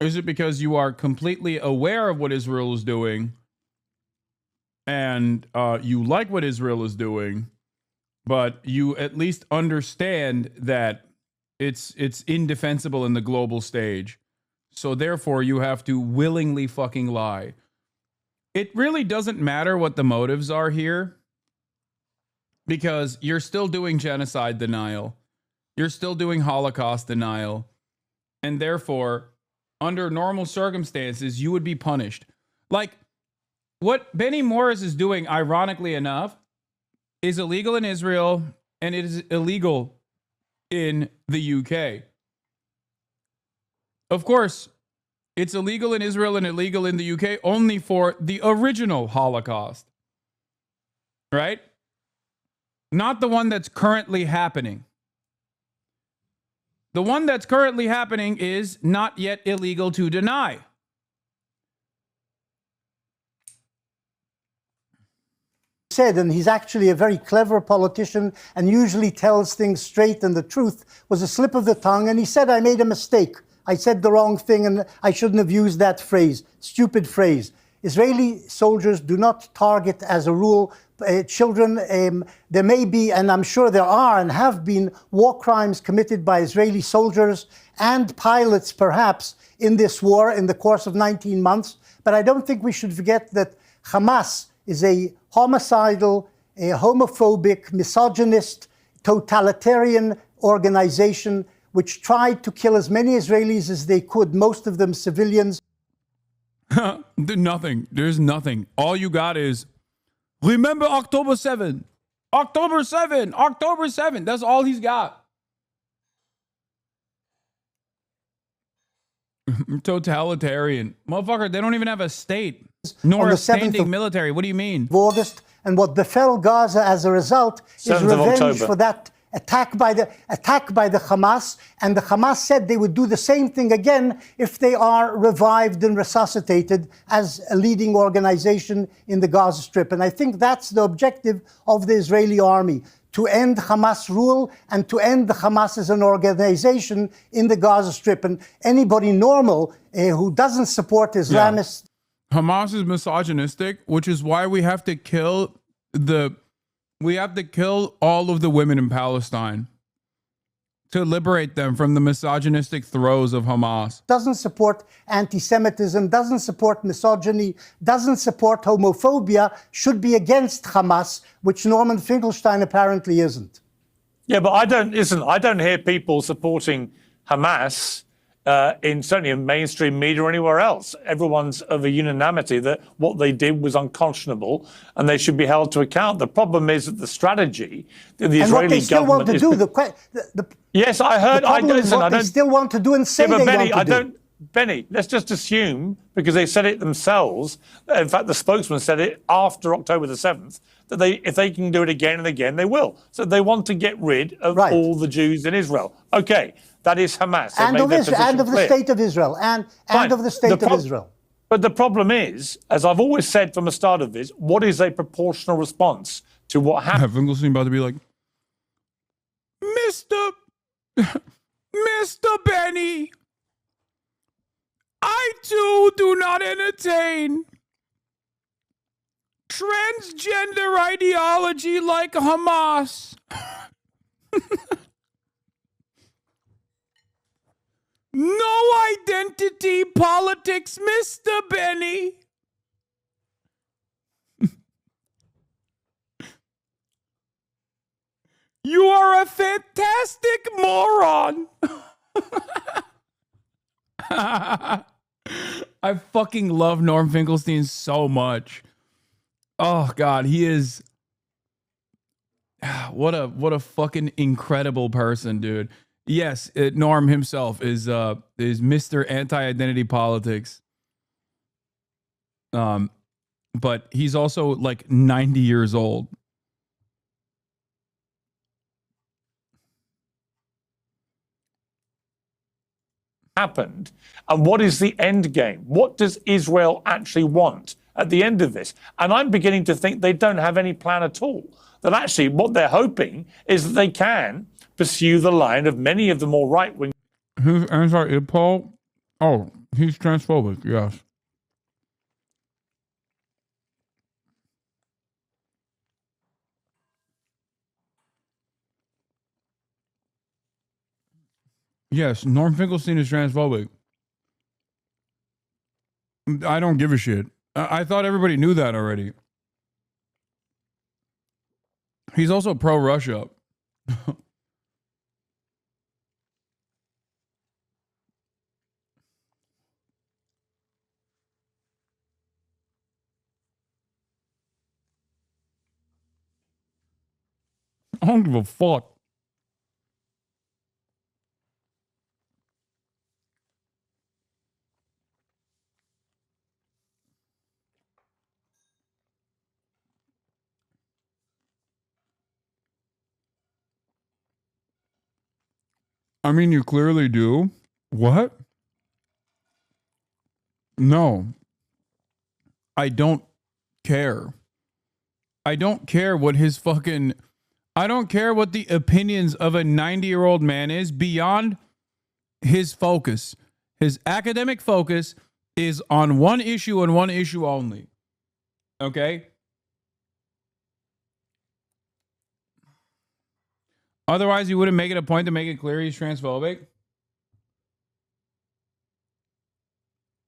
Speaker 1: is it because you are completely aware of what Israel is doing and you like what Israel is doing, but you at least understand that it's indefensible in the global stage. So therefore, you have to willingly fucking lie. It really doesn't matter what the motives are here, because you're still doing genocide denial. You're still doing Holocaust denial. And therefore, under normal circumstances, you would be punished. Like, what Benny Morris is doing, ironically enough, is illegal in Israel, and it is illegal in the UK. Of course, it's illegal in Israel and illegal in the UK only for the original Holocaust. Right? Not the one that's currently happening. The one that's currently happening is not yet illegal to deny.
Speaker 3: Said, and he's actually a very clever politician and usually tells things straight, and the truth was a slip of the tongue, and he said, I made a mistake. I said the wrong thing and I shouldn't have used that phrase. Stupid phrase. Israeli soldiers do not target, as a rule, children. There may be, and I'm sure there are and have been, war crimes committed by Israeli soldiers and pilots, perhaps, in this war in the course of 19 months. But I don't think we should forget that Hamas is a homicidal, a homophobic, misogynist, totalitarian organization which tried to kill as many Israelis as they could, most of them civilians.
Speaker 1: Nothing. There's nothing. All you got is, remember October 7. October 7. October 7. That's all he's got. Totalitarian. Motherfucker, they don't even have a state. Nor a standing military. What do you mean?
Speaker 3: August, and what befell Gaza as a result is revenge for that attack by the Hamas. And the Hamas said they would do the same thing again if they are revived and resuscitated as a leading organization in the Gaza Strip. And I think that's the objective of the Israeli army, to end Hamas rule and to end the Hamas as an organization in the Gaza Strip. And anybody normal who doesn't support Islamists.
Speaker 1: Yeah. Hamas is misogynistic, which is why we have to kill all of the women in Palestine to liberate them from the misogynistic throes of Hamas.
Speaker 3: Doesn't support anti-Semitism, doesn't support misogyny, doesn't support homophobia, should be against Hamas, which Norman Finkelstein apparently isn't.
Speaker 5: Yeah, but I don't hear people supporting Hamas certainly in mainstream media or anywhere else. Everyone's of a unanimity that what they did was unconscionable and they should be held to account. The problem is that the strategy that the Israeli government is... Yes, I heard...
Speaker 3: They still want to do and say they want to do.
Speaker 5: Benny, let's just assume, because they said it themselves, in fact, the spokesman said it after October the 7th, that if they can do it again and again, they will. So they want to get rid of all the Jews in Israel. Okay, that is Hamas.
Speaker 3: And of the state of Israel. And of the state of Israel.
Speaker 5: But the problem is, as I've always said from the start of this, what is a proportional response to what happened?
Speaker 1: Finkelstein about to be like, Mr. Benny, I too do not entertain transgender ideology like Hamas. No identity politics, Mr. Benny. You are a fantastic moron. I fucking love Norm Finkelstein so much. Oh God, he is what a fucking incredible person, dude. Yes, Norm himself is Mr. Anti-Identity Politics. But he's also like 90 years old.
Speaker 5: Happened, and what is the end game? What does Israel actually want at the end of this? And I'm beginning to think they don't have any plan at all. That actually what they're hoping is that they can pursue the line of many of the more right-wing...
Speaker 1: Who's anti-Paul? Oh, he's transphobic, yes. Yes, Norm Finkelstein is transphobic. I don't give a shit. I thought everybody knew that already. He's also pro-Russia. I don't give a fuck. I mean, you clearly do. What? No. I don't care. I don't care what his fucking... I don't care what the opinions of a 90-year-old man is beyond his focus. His academic focus is on one issue and one issue only. Okay? Otherwise, you wouldn't make it a point to make it clear he's transphobic?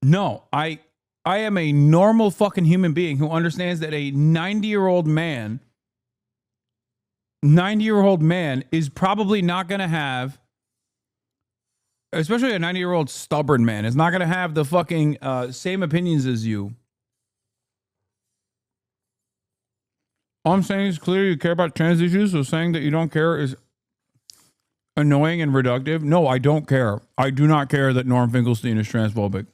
Speaker 1: No, I am a normal fucking human being who understands that a 90-year-old man is probably not going to have, especially a 90-year-old stubborn man, is not going to have the fucking same opinions as you. All I'm saying is clear you care about trans issues, so saying that you don't care is annoying and reductive? No, I don't care. I do not care that Norm Finkelstein is transphobic.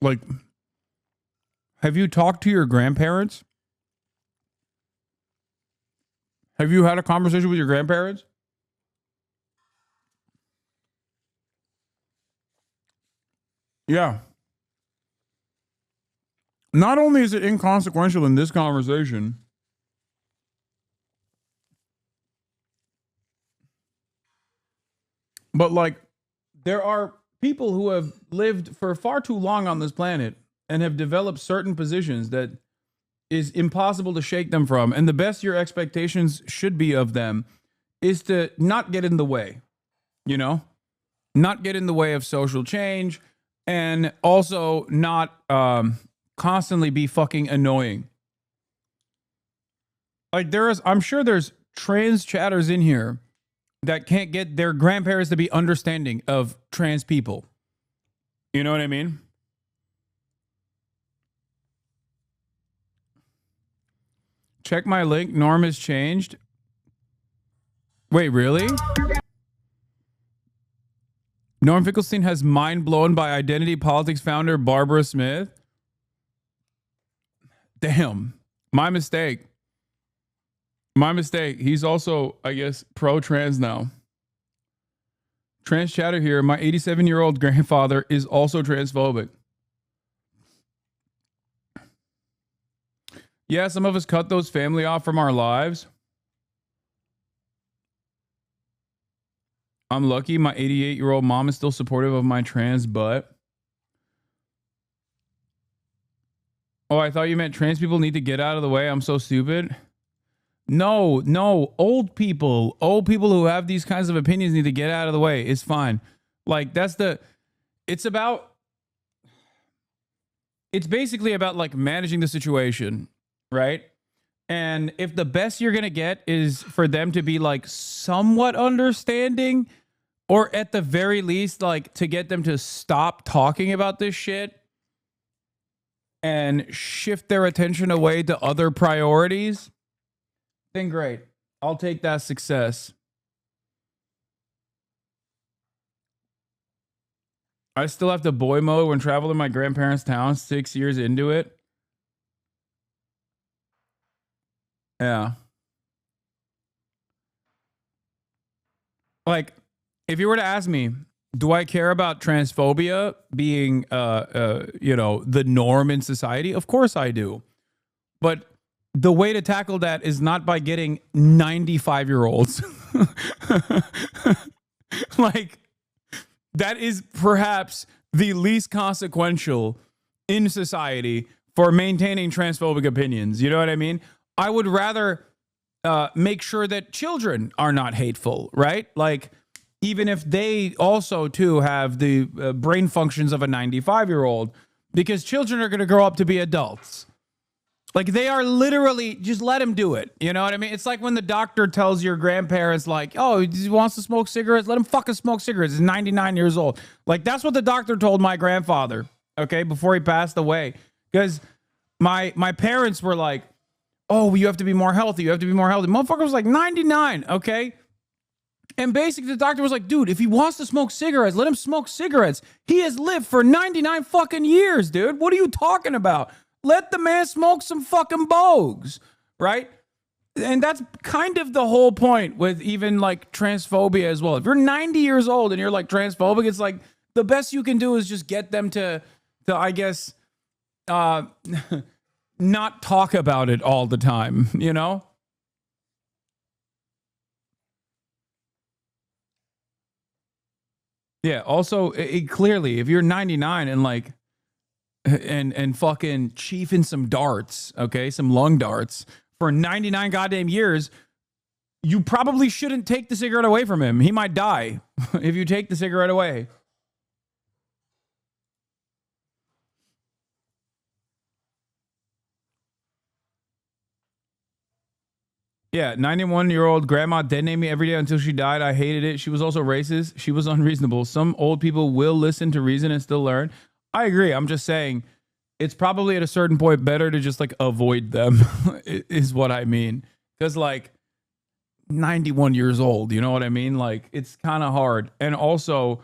Speaker 1: Like, have you talked to your grandparents? Have you had a conversation with your grandparents? Yeah. Not only is it inconsequential in this conversation, but like there are people who have lived for far too long on this planet and have developed certain positions that is impossible to shake them from. And the best your expectations should be of them is to not get in the way, you know, not get in the way of social change, and also not constantly be fucking annoying. Like I'm sure there's trans chatters in here that can't get their grandparents to be understanding of trans people. You know what I mean? Check my link. Norm has changed. Wait, really? Norm Finkelstein has mind blown by identity politics founder Barbara Smith. Damn. My mistake. My mistake. He's also, I guess, pro-trans now. Trans chatter here. My 87-year-old grandfather is also transphobic. Yeah, some of us cut those family off from our lives. I'm lucky my 88-year-old mom is still supportive of my trans butt. Oh, I thought you meant trans people need to get out of the way. I'm so stupid. No, old people who have these kinds of opinions need to get out of the way. It's fine. Like it's basically about like managing the situation, right? And if the best you're going to get is for them to be like somewhat understanding, or at the very least, like to get them to stop talking about this shit and shift their attention away to other priorities, then great. I'll take that success. I still have to boy mode when traveling my grandparents' town 6 years into it. Yeah. Like, if you were to ask me, do I care about transphobia being, the norm in society? Of course I do. But the way to tackle that is not by getting 95-year-olds. Like, that is perhaps the least consequential in society for maintaining transphobic opinions. You know what I mean? I would rather make sure that children are not hateful, right? Like, even if they also, too, have the brain functions of a 95-year-old, because children are going to grow up to be adults. Like, they are literally, just let him do it. You know what I mean? It's like when the doctor tells your grandparents, like, oh, he wants to smoke cigarettes? Let him fucking smoke cigarettes. He's 99 years old. Like, that's what the doctor told my grandfather, okay, before he passed away. Because my parents were like, oh, you have to be more healthy. You have to be more healthy. Motherfucker was like 99, okay? And basically the doctor was like, dude, if he wants to smoke cigarettes, let him smoke cigarettes. He has lived for 99 fucking years, dude. What are you talking about? Let the man smoke some fucking bogues, right? And that's kind of the whole point with even like transphobia as well. If you're 90 years old and you're like transphobic, it's like the best you can do is just get them to I guess, not talk about it all the time, you know? Yeah, also, clearly, if you're 99 and like, and fucking chiefing some darts, okay, some lung darts for 99 goddamn years, you probably shouldn't take the cigarette away from him. He might die if you take the cigarette away. Yeah, 91-year-old grandma dead named me every day until she died. I hated it. She was also racist. She was unreasonable. Some old people will listen to reason and still learn. I agree. I'm just saying, it's probably at a certain point better to just like avoid them is what I mean. Because like 91 years old, you know what I mean? Like it's kind of hard. And also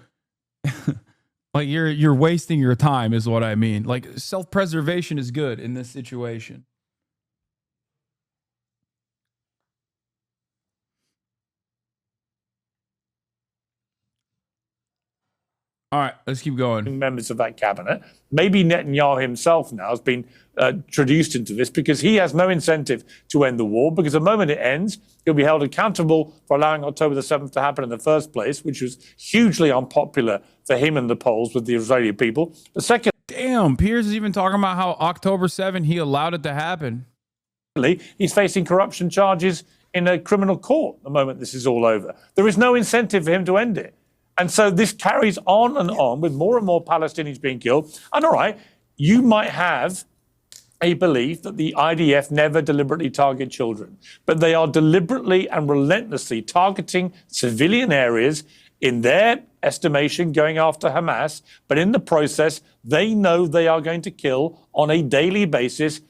Speaker 1: like you're wasting your time is what I mean. Like self-preservation is good in this situation. All right, let's keep going.
Speaker 5: Members of that cabinet. Maybe Netanyahu himself now has been traduced into this because he has no incentive to end the war, because the moment it ends, he'll be held accountable for allowing October the 7th to happen in the first place, which was hugely unpopular for him and the Poles with the Israeli people. The second...
Speaker 1: Damn, Piers is even talking about how October 7th, he allowed it to happen.
Speaker 5: He's facing corruption charges in a criminal court the moment this is all over. There is no incentive for him to end it. And so this carries on and on with more and more Palestinians being killed. And all right, you might have a belief that the IDF never deliberately target children, but they are deliberately and relentlessly targeting civilian areas in their estimation, going after Hamas. But in the process, they know they are going to kill on a daily basis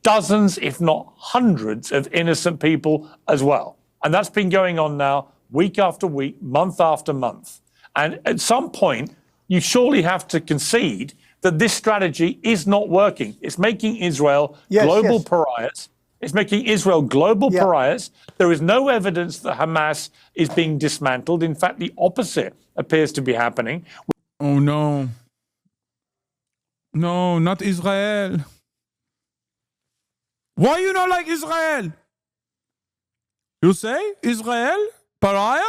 Speaker 5: dozens, if not hundreds, of innocent people as well. And that's been going on now week after week, month after month. And at some point, you surely have to concede that this strategy is not working. It's making Israel global pariahs. It's making Israel global pariahs. There is no evidence that Hamas is being dismantled. In fact, the opposite appears to be happening.
Speaker 1: Oh, no. No, not Israel. Why you not like Israel? You say Israel? Pariah?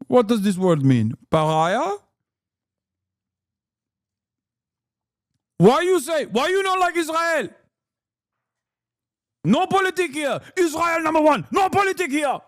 Speaker 1: What does this word mean? Pariah? Why you say? Why you not like Israel? No politics here. Israel number one. No politics here.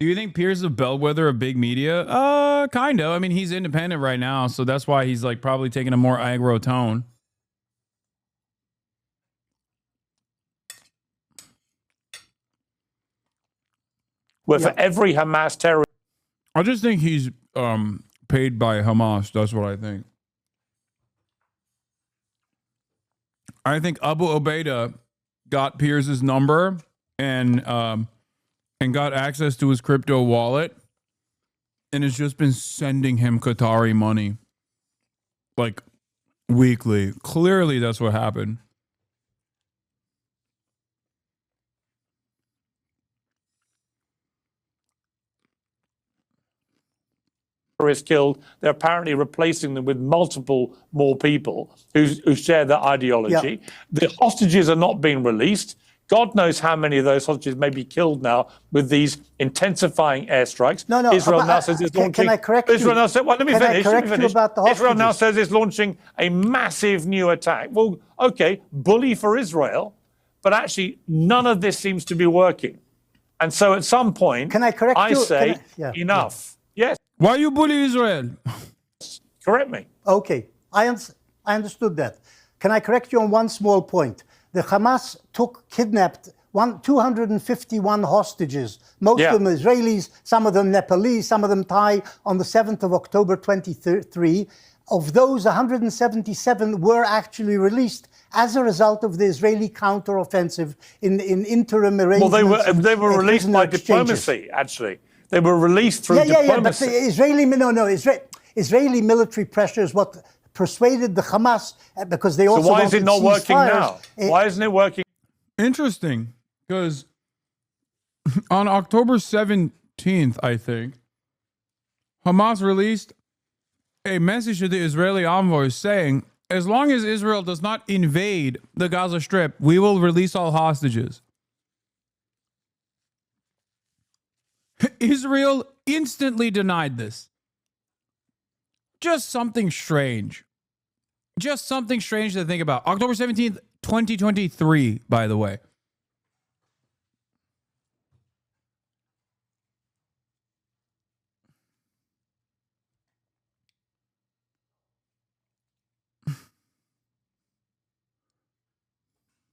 Speaker 1: Do you think Piers is a bellwether of big media? Kind of. I mean, he's independent right now, so that's why he's like probably taking a more aggro tone.
Speaker 5: Where for every Hamas terrorist...
Speaker 1: I just think he's paid by Hamas. That's what I think. I think Abu Ubaidah got Piers's number and got access to his crypto wallet and has just been sending him Qatari money like weekly. Clearly, that's what happened.
Speaker 5: Is killed, they're apparently replacing them with multiple more people who share that ideology. The hostages are not being released. God knows how many of those hostages may be killed now with these intensifying airstrikes.
Speaker 3: No,
Speaker 5: Israel now says it's launching.
Speaker 3: Can I correct
Speaker 5: Israel
Speaker 3: you?
Speaker 5: now says, well, let me
Speaker 3: Can
Speaker 5: finish.
Speaker 3: I correct you about the hostages?
Speaker 5: Israel now says it's launching a massive new attack. Well, okay, bully for Israel, but actually none of this seems to be working. And so at some point,
Speaker 3: can I correct
Speaker 5: I
Speaker 3: you?
Speaker 5: say enough. Yes.
Speaker 1: Why you bully Israel?
Speaker 5: Correct me.
Speaker 3: Okay, I understood that. Can I correct you on one small point? The Hamas kidnapped 251 hostages, most of them Israelis, some of them Nepalese, some of them Thai, on the 7th of October 2023. Of those, 177 were actually released as a result of the Israeli counteroffensive in interim arrangements.
Speaker 5: Well, they were released by diplomacy, actually. They were released through diplomacy.
Speaker 3: But the Israeli military pressure is what persuaded the Hamas, because they also.
Speaker 5: So why is it not working now? Why isn't it working?
Speaker 1: Interesting, because on October 17th, I think, Hamas released a message to the Israeli envoys saying, as long as Israel does not invade the Gaza Strip, we will release all hostages. Israel instantly denied this. Just something strange. Just something strange to think about. October 17th, 2023, by the way.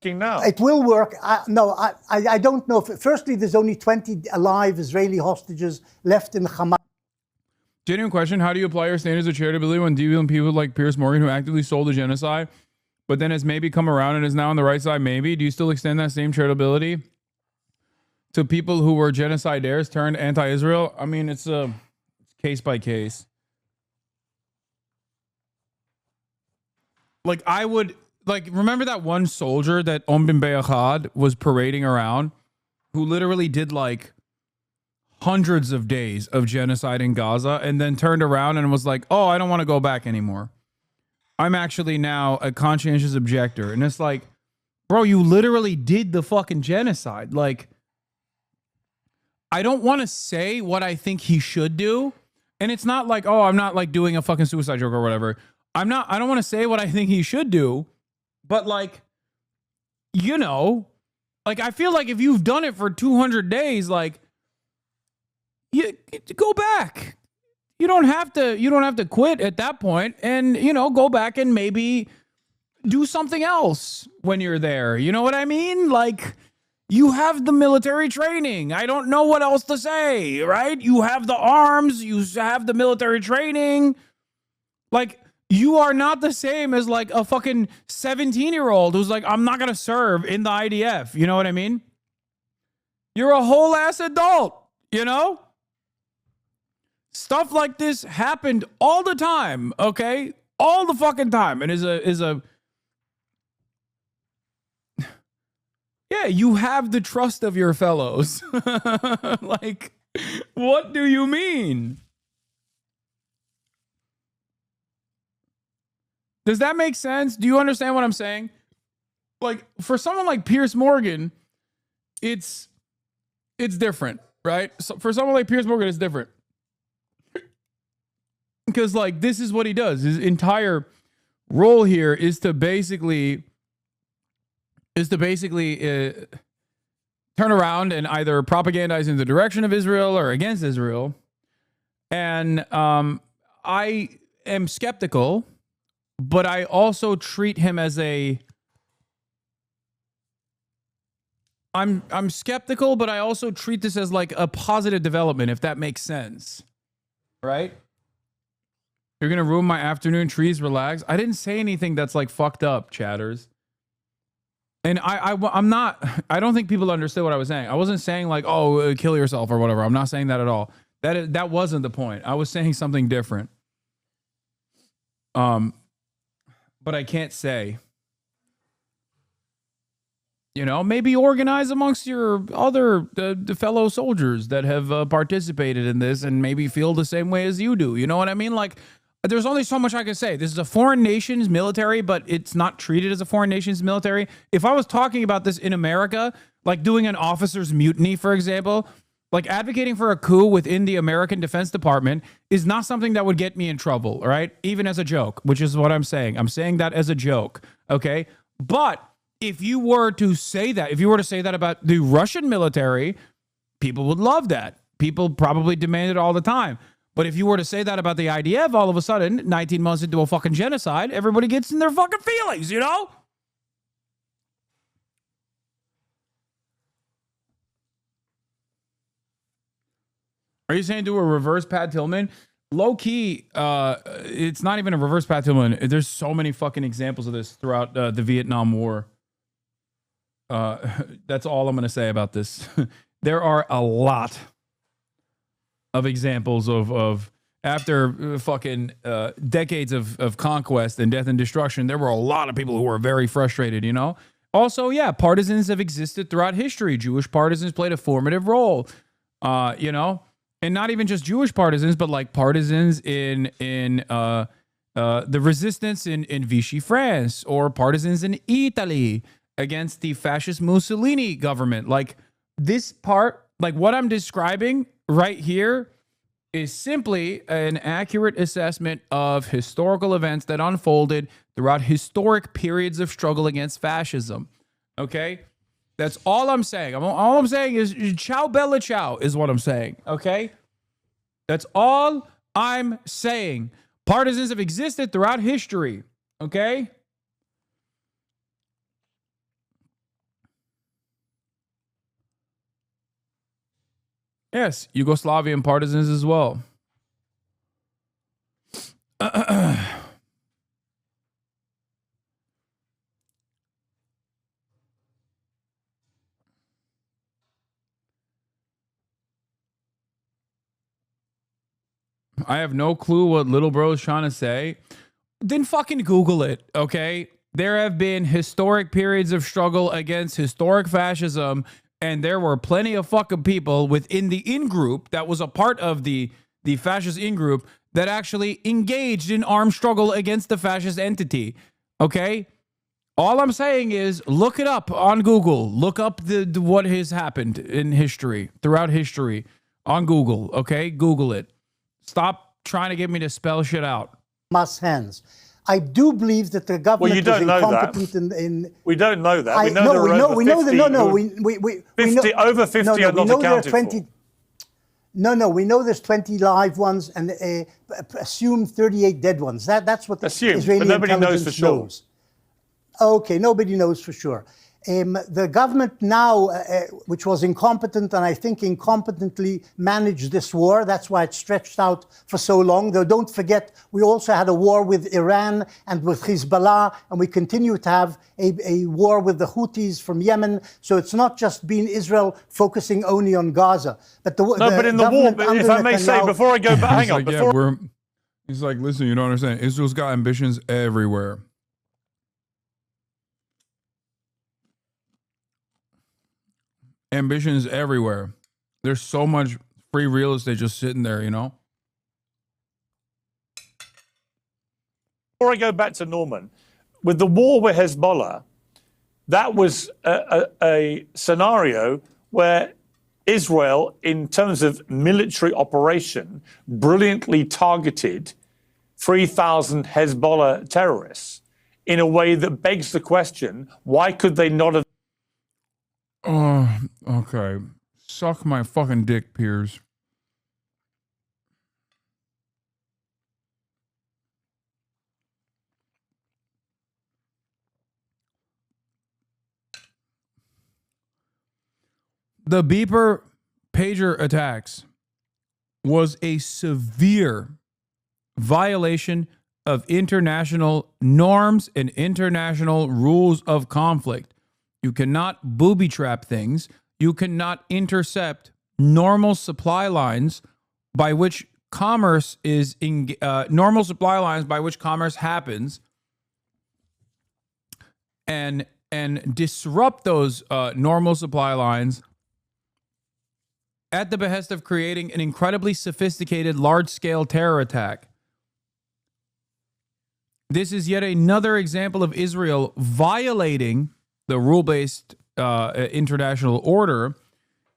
Speaker 5: working now.
Speaker 3: It will work. I don't know. Firstly, there's only 20 alive Israeli hostages left in Hamas.
Speaker 1: Genuine question. How do you apply your standards of charitability when dealing with people like Piers Morgan who actively sold the genocide, but then has maybe come around and is now on the right side? Maybe. Do you still extend that same charitability to people who were genocidaires turned anti-Israel? I mean, it's case by case. Like, I would, like, remember that one soldier that Ombin Beyachad was parading around who literally did like hundreds of days of genocide in Gaza and then turned around and was like, oh, I don't want to go back anymore. I'm actually now a conscientious objector. And it's like, bro, you literally did the fucking genocide. Like, I don't want to say what I think he should do. And it's not like, oh, I'm not like doing a fucking suicide joke or whatever. I don't want to say what I think he should do. But like, you know, like, I feel like if you've done it for 200 days, like, you go back. You don't have to quit at that point, and, you know, go back and maybe do something else when you're there. You know what I mean? Like, you have the military training. I don't know what else to say, right? You have the arms, you have the military training. Like, you are not the same as like a fucking 17-year-old who's like, I'm not going to serve in the IDF. You know what I mean? You're a whole ass adult, you know? Stuff like this happened all the time, okay? All the fucking time. And yeah, you have the trust of your fellows. Like, what do you mean? Does that make sense? Do you understand what I'm saying? Like, for someone like Piers Morgan, it's different, right? So for someone like Piers Morgan, it's different. Because, like, this is what he does. His entire role here is to basically turn around and either propagandize in the direction of Israel or against Israel. And I am skeptical, but I also treat him as I'm skeptical, but I also treat this as like a positive development, if that makes sense. Right? You're going to ruin my afternoon. Trees, relax. I didn't say anything that's like fucked up, chatters. And I'm not, I don't think people understood what I was saying. I wasn't saying like, oh, kill yourself or whatever. I'm not saying that at all. That wasn't the point. I was saying something different. But I can't say. You know, maybe organize amongst your other the fellow soldiers that have participated in this and maybe feel the same way as you do. You know what I mean? Like, there's only so much I can say. This is a foreign nation's military, but it's not treated as a foreign nation's military. If I was talking about this in America, like doing an officer's mutiny, for example, like advocating for a coup within the American Defense Department is not something that would get me in trouble, right? Even as a joke, which is what I'm saying. I'm saying that as a joke, okay? But if you were to say that about the Russian military, people would love that. People probably demand it all the time. But if you were to say that about the IDF, all of a sudden, 19 months into a fucking genocide, everybody gets in their fucking feelings, you know? Are you saying do a reverse Pat Tillman? Low key, it's not even a reverse Pat Tillman. There's so many fucking examples of this throughout the Vietnam War. That's all I'm going to say about this. There are a lot of examples of after fucking decades of conquest and death and destruction, there were a lot of people who were very frustrated, you know? Also, yeah, partisans have existed throughout history. Jewish partisans played a formative role, you know? And not even just Jewish partisans, but like partisans in the resistance in Vichy France, or partisans in Italy against the fascist Mussolini government. Like, this part, like what I'm describing right here, is simply an accurate assessment of historical events that unfolded throughout historic periods of struggle against fascism. Okay? That's all I'm saying. All I'm saying is ciao bella ciao is what I'm saying. Okay? That's all I'm saying. Partisans have existed throughout history. Okay? Yes, Yugoslavian partisans as well. I have no clue what little bro is trying to say. Then fucking Google it, okay? There have been historic periods of struggle against historic fascism, and there were plenty of fucking people within the in-group that was a part of the fascist in-group that actually engaged in armed struggle against the fascist entity, okay? All I'm saying is look it up on Google. Look up the what has happened in history, throughout history on Google, okay? Google it. Stop trying to get me to spell shit out.
Speaker 3: Hamas hands. I do believe that the government
Speaker 5: Well, you don't
Speaker 3: was
Speaker 5: know
Speaker 3: incompetent
Speaker 5: that.
Speaker 3: in
Speaker 5: we don't know that. We know
Speaker 3: no,
Speaker 5: there are over 50. Over 50 are not accounted for.
Speaker 3: No, we know there's 20 live ones and assume 38 dead ones. That's what the Israeli
Speaker 5: but nobody knows for sure.
Speaker 3: knows. Okay, nobody knows for sure. The government now, which was incompetent and I think incompetently managed this war, that's why it stretched out for so long. Though don't forget, we also had a war with Iran and with Hezbollah, and we continue to have a war with the Houthis from Yemen. So it's not just been Israel focusing only on Gaza. But
Speaker 5: but in the war, if I may say, before I go back, hang on.
Speaker 1: He's like, listen, you don't understand. Israel's got ambitions everywhere. Ambitions everywhere. There's so much free real estate just sitting there, you know?
Speaker 5: Before I go back to Norman, with the war with Hezbollah, that was a scenario where Israel, in terms of military operation, brilliantly targeted 3,000 Hezbollah terrorists in a way that begs the question, why could they not have?
Speaker 1: Oh, okay. Suck my fucking dick, Piers. The beeper pager attacks was a severe violation of international norms and international rules of conflict. You cannot booby trap things. You cannot intercept normal supply lines by which commerce is normal supply lines by which commerce happens, and disrupt those normal supply lines at the behest of creating an incredibly sophisticated, large-scale terror attack. This is yet another example of Israel violating the rule-based international order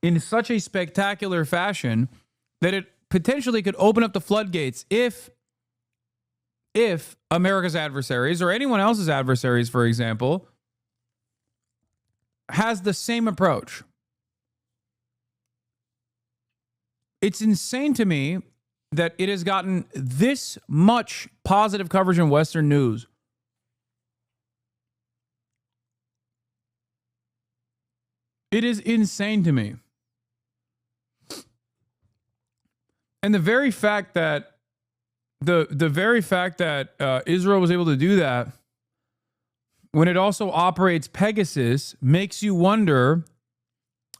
Speaker 1: in such a spectacular fashion that it potentially could open up the floodgates if America's adversaries or anyone else's adversaries, for example, has the same approach. It's insane to me that it has gotten this much positive coverage in Western news. It is insane to me. And the very fact that Israel was able to do that when it also operates Pegasus makes you wonder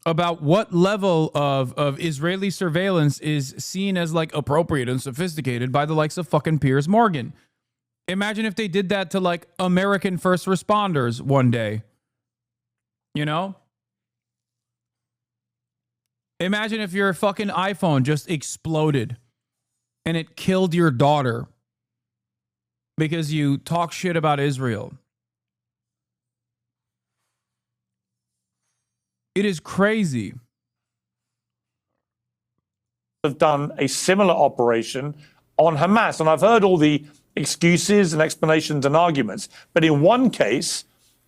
Speaker 1: about what level of Israeli surveillance is seen as like appropriate and sophisticated by the likes of fucking Piers Morgan. Imagine if they did that to like American first responders one day. You know? Imagine if your fucking iPhone just exploded and it killed your daughter because you talk shit about Israel. It is crazy.
Speaker 5: Have done a similar operation on Hamas. And I've heard all the excuses and explanations and arguments. But in one case,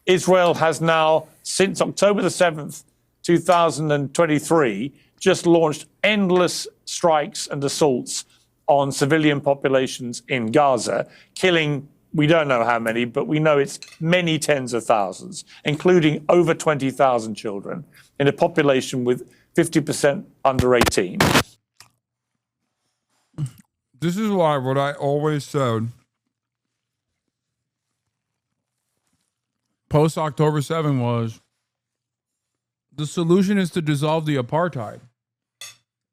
Speaker 5: Israel has now, since October the 7th, 2023, just launched endless strikes and assaults on civilian populations in Gaza, killing, we don't know how many, but we know it's many tens of thousands, including over 20,000 children in a population with 50% under 18.
Speaker 1: This is why what I always said post October 7 was the solution is to dissolve the apartheid.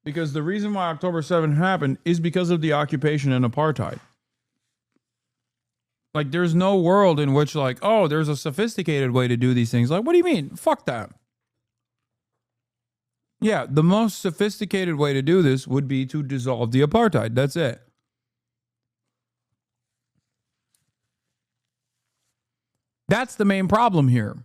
Speaker 1: Because the reason why October 7 happened is because of the occupation and apartheid. Like, there's no world in which, like, oh, there's a sophisticated way to do these things. Like, what do you mean? Fuck that. Yeah, the most sophisticated way to do this would be to dissolve the apartheid. That's it. That's the main problem here.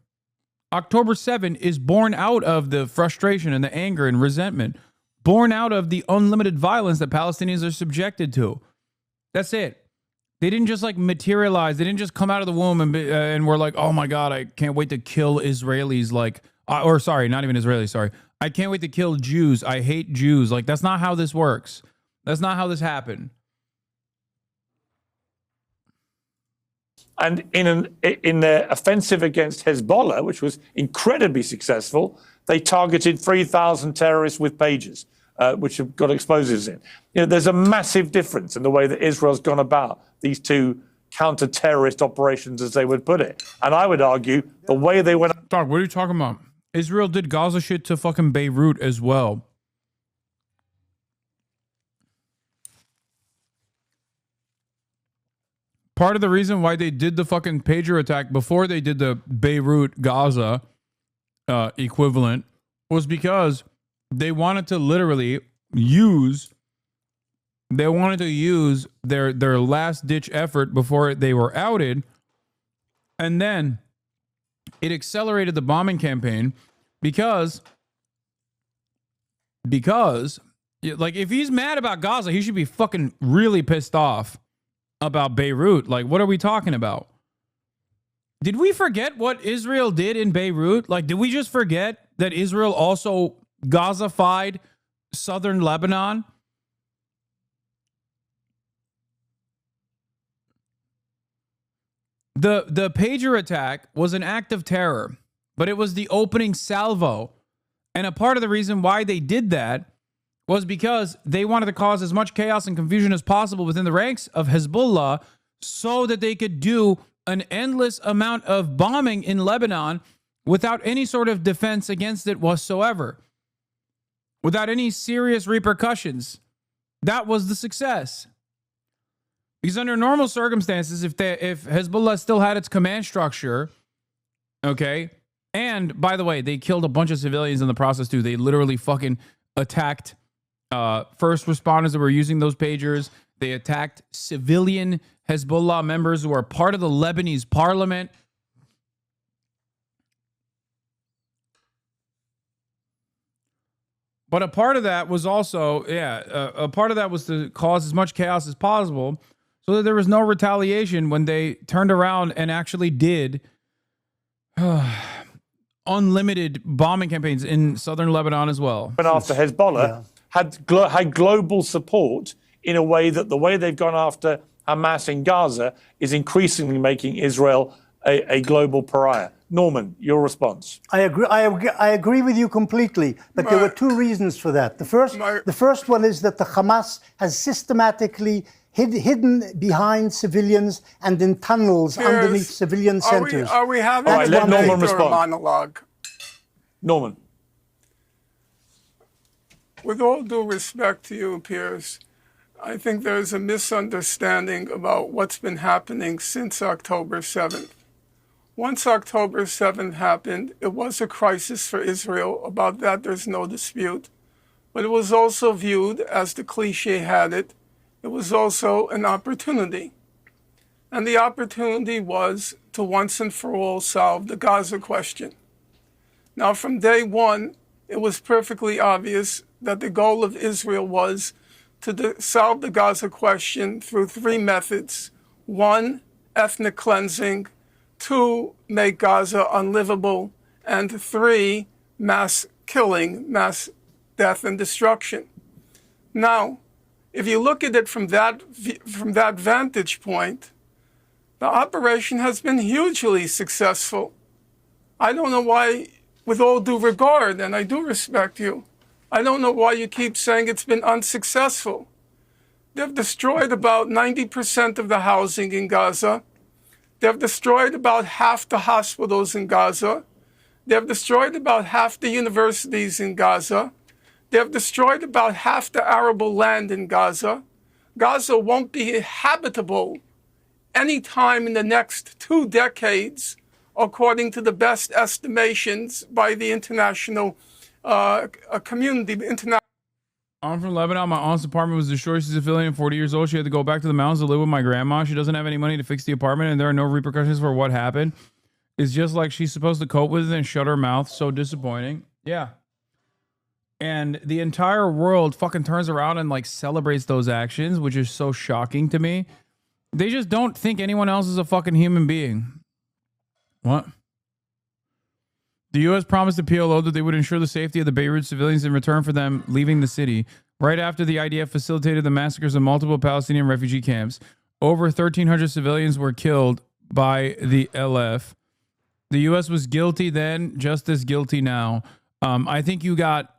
Speaker 1: October 7 is born out of the frustration and the anger and resentment, born out of the unlimited violence that Palestinians are subjected to. That's it. They didn't just like materialize. They didn't just come out of the womb and we're like, oh my God, I can't wait to kill Israelis. Like, or sorry, not even Israelis. Sorry. I can't wait to kill Jews. I hate Jews. Like, that's not how this works. That's not how this happened.
Speaker 5: And in their offensive against Hezbollah, which was incredibly successful, they targeted 3,000 terrorists with pages, which have got explosives in. You know, there's a massive difference in the way that Israel's gone about these two counter-terrorist operations, as they would put it. And I would argue the way they went...
Speaker 1: Dog, what are you talking about? Israel did Gaza shit to fucking Beirut as well. Part of the reason why they did the fucking pager attack before they did the Beirut Gaza equivalent was because they wanted to literally use their last ditch effort before they were outed, and then it accelerated the bombing campaign because like, if he's mad about Gaza, he should be fucking really pissed off about Beirut. Like, what are we talking about? Did we forget what Israel did in Beirut? Like, did we just forget that Israel also Gaza-fied southern Lebanon? The pager attack was an act of terror, but it was the opening salvo. And a part of the reason why they did that was because they wanted to cause as much chaos and confusion as possible within the ranks of Hezbollah so that they could do an endless amount of bombing in Lebanon without any sort of defense against it whatsoever, without any serious repercussions. That was the success. Because under normal circumstances, if Hezbollah still had its command structure, okay, and by the way, they killed a bunch of civilians in the process too. They literally fucking attacked first responders that were using those pagers. They attacked civilian Hezbollah members who are part of the Lebanese parliament. But a part of that was also, a part of that was to cause as much chaos as possible so that there was no retaliation when they turned around and actually did unlimited bombing campaigns in southern Lebanon as well.
Speaker 5: And after Hezbollah had global support in a way that the way they've gone after Hamas in Gaza is increasingly making Israel a global pariah. Norman, your response.
Speaker 3: I agree with you completely, but there were two reasons for that. The first one is that the Hamas has systematically hidden behind civilians and in tunnels underneath civilian centers.
Speaker 4: Are we having
Speaker 5: a
Speaker 4: debate or a monologue?
Speaker 5: Norman.
Speaker 4: With all due respect to you, Piers, I think there's a misunderstanding about what's been happening since October 7th. Once October 7th happened, it was a crisis for Israel. About that, there's no dispute. But it was also viewed, as the cliche had it, it was also an opportunity. And the opportunity was to once and for all solve the Gaza question. Now, from day one, it was perfectly obvious that the goal of Israel was to solve the Gaza question through three methods. One, ethnic cleansing. Two, make Gaza unlivable. And three, mass killing, mass death and destruction. Now, if you look at it from that vantage point, the operation has been hugely successful. I don't know why, with all due regard, and I do respect you, I don't know why you keep saying it's been unsuccessful. They've destroyed about 90% of the housing in Gaza. They've destroyed about half the hospitals in Gaza. They've destroyed about half the universities in Gaza. They've destroyed about half the arable land in Gaza. Gaza won't be habitable anytime in the next 2 decades, according to the best estimations by the international community.
Speaker 1: I'm from Lebanon. My aunt's apartment was destroyed. She's a civilian, 40 years old. She had to go back to the mountains to live with my grandma. She doesn't have any money to fix the apartment, and there are no repercussions for what happened. It's just like she's supposed to cope with it and shut her mouth. So disappointing. Yeah. And the entire world fucking turns around and like celebrates those actions, which is so shocking to me. They just don't think anyone else is a fucking human being. What? The U.S. promised the PLO that they would ensure the safety of the Beirut civilians in return for them leaving the city. Right after the IDF facilitated the massacres of multiple Palestinian refugee camps, over 1,300 civilians were killed by the LF. The U.S. was guilty then, just as guilty now. I think you got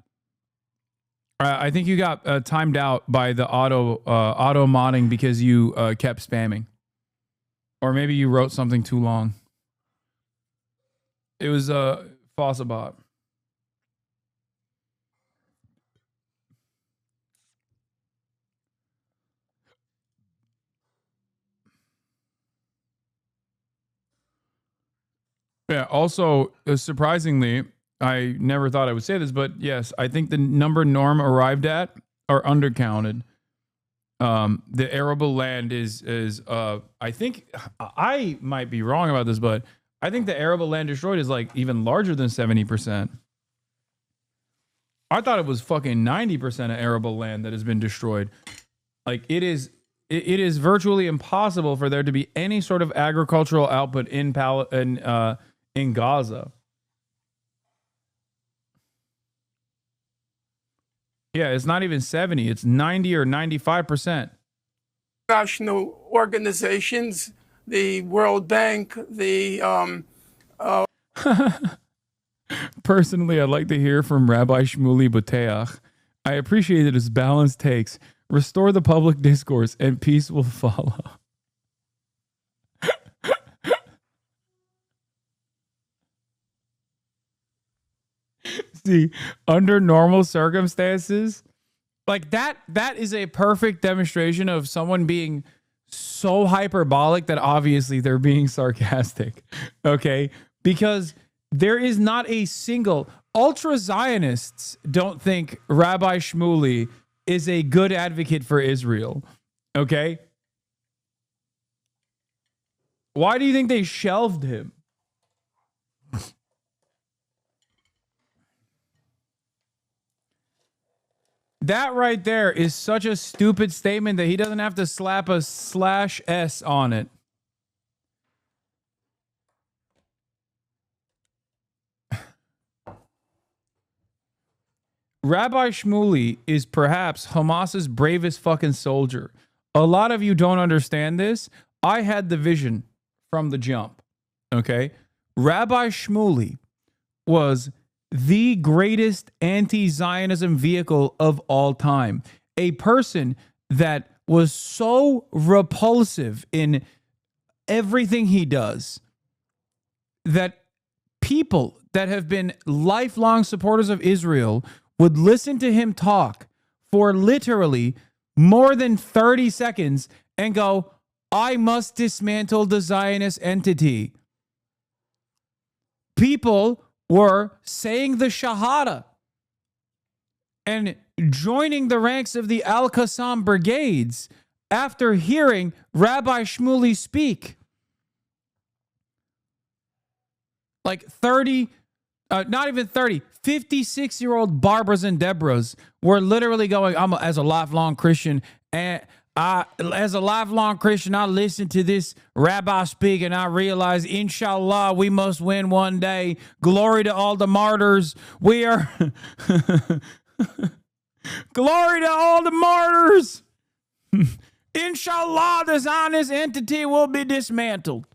Speaker 1: timed out by the auto modding because you kept spamming, or maybe you wrote something too long. It was Fossabot. Yeah, also, surprisingly, I never thought I would say this, but yes, I think the number Norm arrived at are undercounted. The arable land is I think, I might be wrong about this, but I think the arable land destroyed is like even larger than 70%. I thought it was fucking 90% of arable land that has been destroyed. Like it is virtually impossible for there to be any sort of agricultural output in Gaza. Yeah, it's not even 70, it's 90 or 95%.
Speaker 4: National organizations, the World Bank, the
Speaker 1: Personally, I'd like to hear from Rabbi Shmuley Boteach. I appreciated his balanced takes. Restore the public discourse and peace will follow. See, under normal circumstances, like that is a perfect demonstration of someone being so hyperbolic that obviously they're being sarcastic. Okay? Because there is not a single ultra Zionists don't think Rabbi Shmuley is a good advocate for Israel. Okay? Why do you think they shelved him? That right there is such a stupid statement that he doesn't have to slap a /S on it. Rabbi Shmuley is perhaps Hamas's bravest fucking soldier. A lot of you don't understand this. I had the vision from the jump. Okay? Rabbi Shmuley was the greatest anti-Zionism vehicle of all time. A person that was so repulsive in everything he does that people that have been lifelong supporters of Israel would listen to him talk for literally more than 30 seconds and go, I must dismantle the Zionist entity. People were saying the Shahada and joining the ranks of the Al-Qassam brigades after hearing Rabbi Shmuley speak. Like 30, not even 30, 56-year-old Barbaras and Deborahs were literally going, as a lifelong Christian, and I listened to this rabbi speak and I realized, inshallah, we must win one day. Glory to all the martyrs. We are... Glory to all the martyrs. Inshallah, the Zionist entity will be dismantled.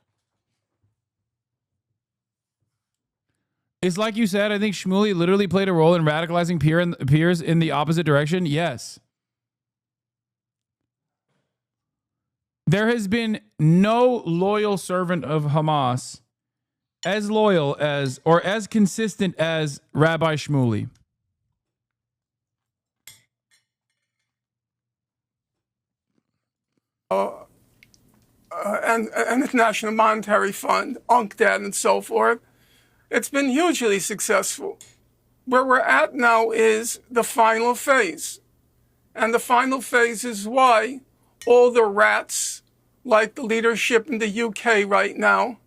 Speaker 1: It's like you said, I think Shmuley literally played a role in radicalizing Piers in the opposite direction. Yes. There has been no loyal servant of Hamas as loyal as or as consistent as Rabbi Shmuley.
Speaker 4: And International Monetary Fund, UNCTAD, and so forth. It's been hugely successful. Where we're at now is the final phase. And the final phase is why all the rats, like the leadership in the UK right now,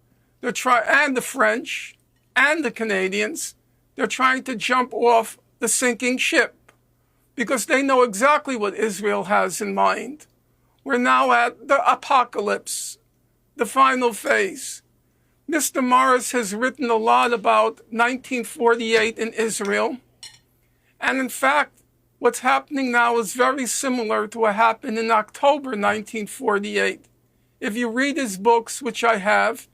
Speaker 4: and the French and the Canadians, they're trying to jump off the sinking ship because they know exactly what Israel has in mind. We're now at the apocalypse, the final phase. Mr. Morris has written a lot about 1948 in Israel. And in fact, what's happening now is very similar to what happened in October 1948. If you read his books, which I have,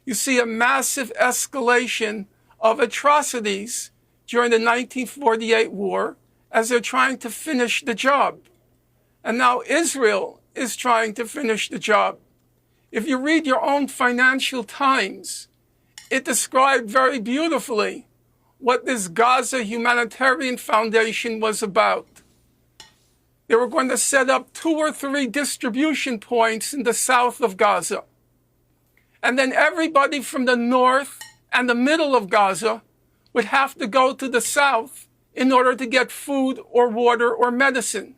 Speaker 4: you see a massive escalation of atrocities during the 1948 war as they're trying to finish the job. And now Israel is trying to finish the job. If you read your own Financial Times, it described very beautifully what this Gaza Humanitarian Foundation was about. They were going to set up 2 or 3 distribution points in the south of Gaza. And then everybody from the north and the middle of Gaza would have to go to the south in order to get food or water or medicine.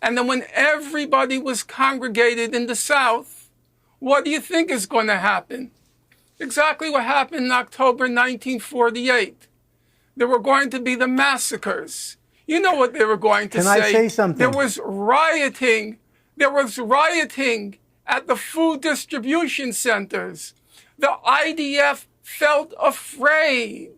Speaker 4: And then when everybody was congregated in the south, what do you think is going to happen? Exactly what happened in October 1948. There were going to be the massacres. You know what they were going to say.
Speaker 3: Can I say something?
Speaker 4: There was rioting. There was rioting at the food distribution centers. The IDF felt afraid.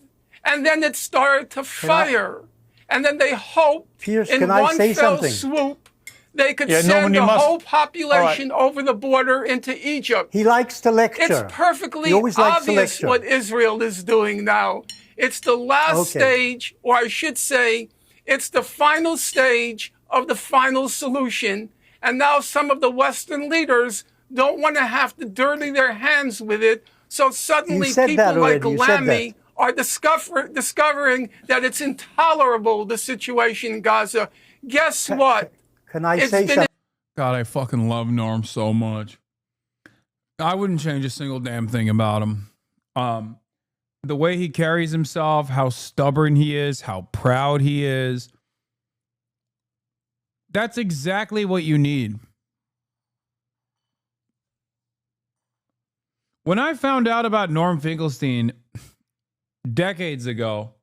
Speaker 4: And then it started to fire. And then they hoped
Speaker 3: Piers,
Speaker 4: in
Speaker 3: can I
Speaker 4: one
Speaker 3: say
Speaker 4: fell
Speaker 3: something?
Speaker 4: swoop they could
Speaker 5: Yeah,
Speaker 4: send
Speaker 5: Norman, you
Speaker 4: the
Speaker 5: must-
Speaker 4: whole population over the border into Egypt.
Speaker 3: He likes to lecture.
Speaker 4: It's perfectly
Speaker 3: He always likes to
Speaker 4: obvious
Speaker 3: lecture.
Speaker 4: what Israel is doing now. It's the last stage, or I should say, it's the final stage of the final solution. And now some of the Western leaders don't want to have to dirty their hands with it. So suddenly
Speaker 3: You said
Speaker 4: people
Speaker 3: that
Speaker 4: like
Speaker 3: already. You said
Speaker 4: Lamy are discovering that it's intolerable, the situation in Gaza. Guess what?
Speaker 3: Can I
Speaker 4: It's
Speaker 3: say
Speaker 4: been
Speaker 3: something?
Speaker 1: God, I fucking love Norm so much. I wouldn't change a single damn thing about him. The way he carries himself, how stubborn he is, how proud he is. That's exactly what you need. When I found out about Norm Finkelstein decades ago,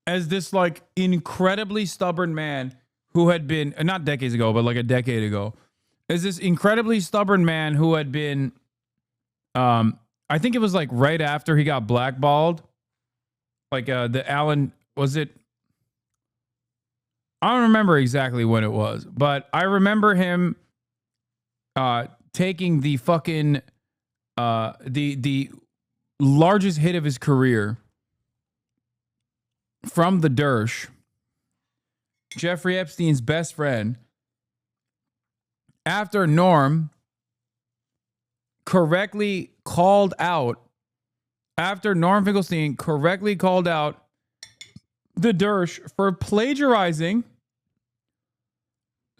Speaker 1: as this like incredibly stubborn man who had been, not decades ago, but like a decade ago, as this incredibly stubborn man who had been, I think it was like right after he got blackballed, like the Allen, was it? I don't remember exactly when it was, but I remember him taking the fucking the largest hit of his career from the Dersh, Jeffrey Epstein's best friend, after Norm correctly called out, after Norm Finkelstein correctly called out the Dersh for plagiarizing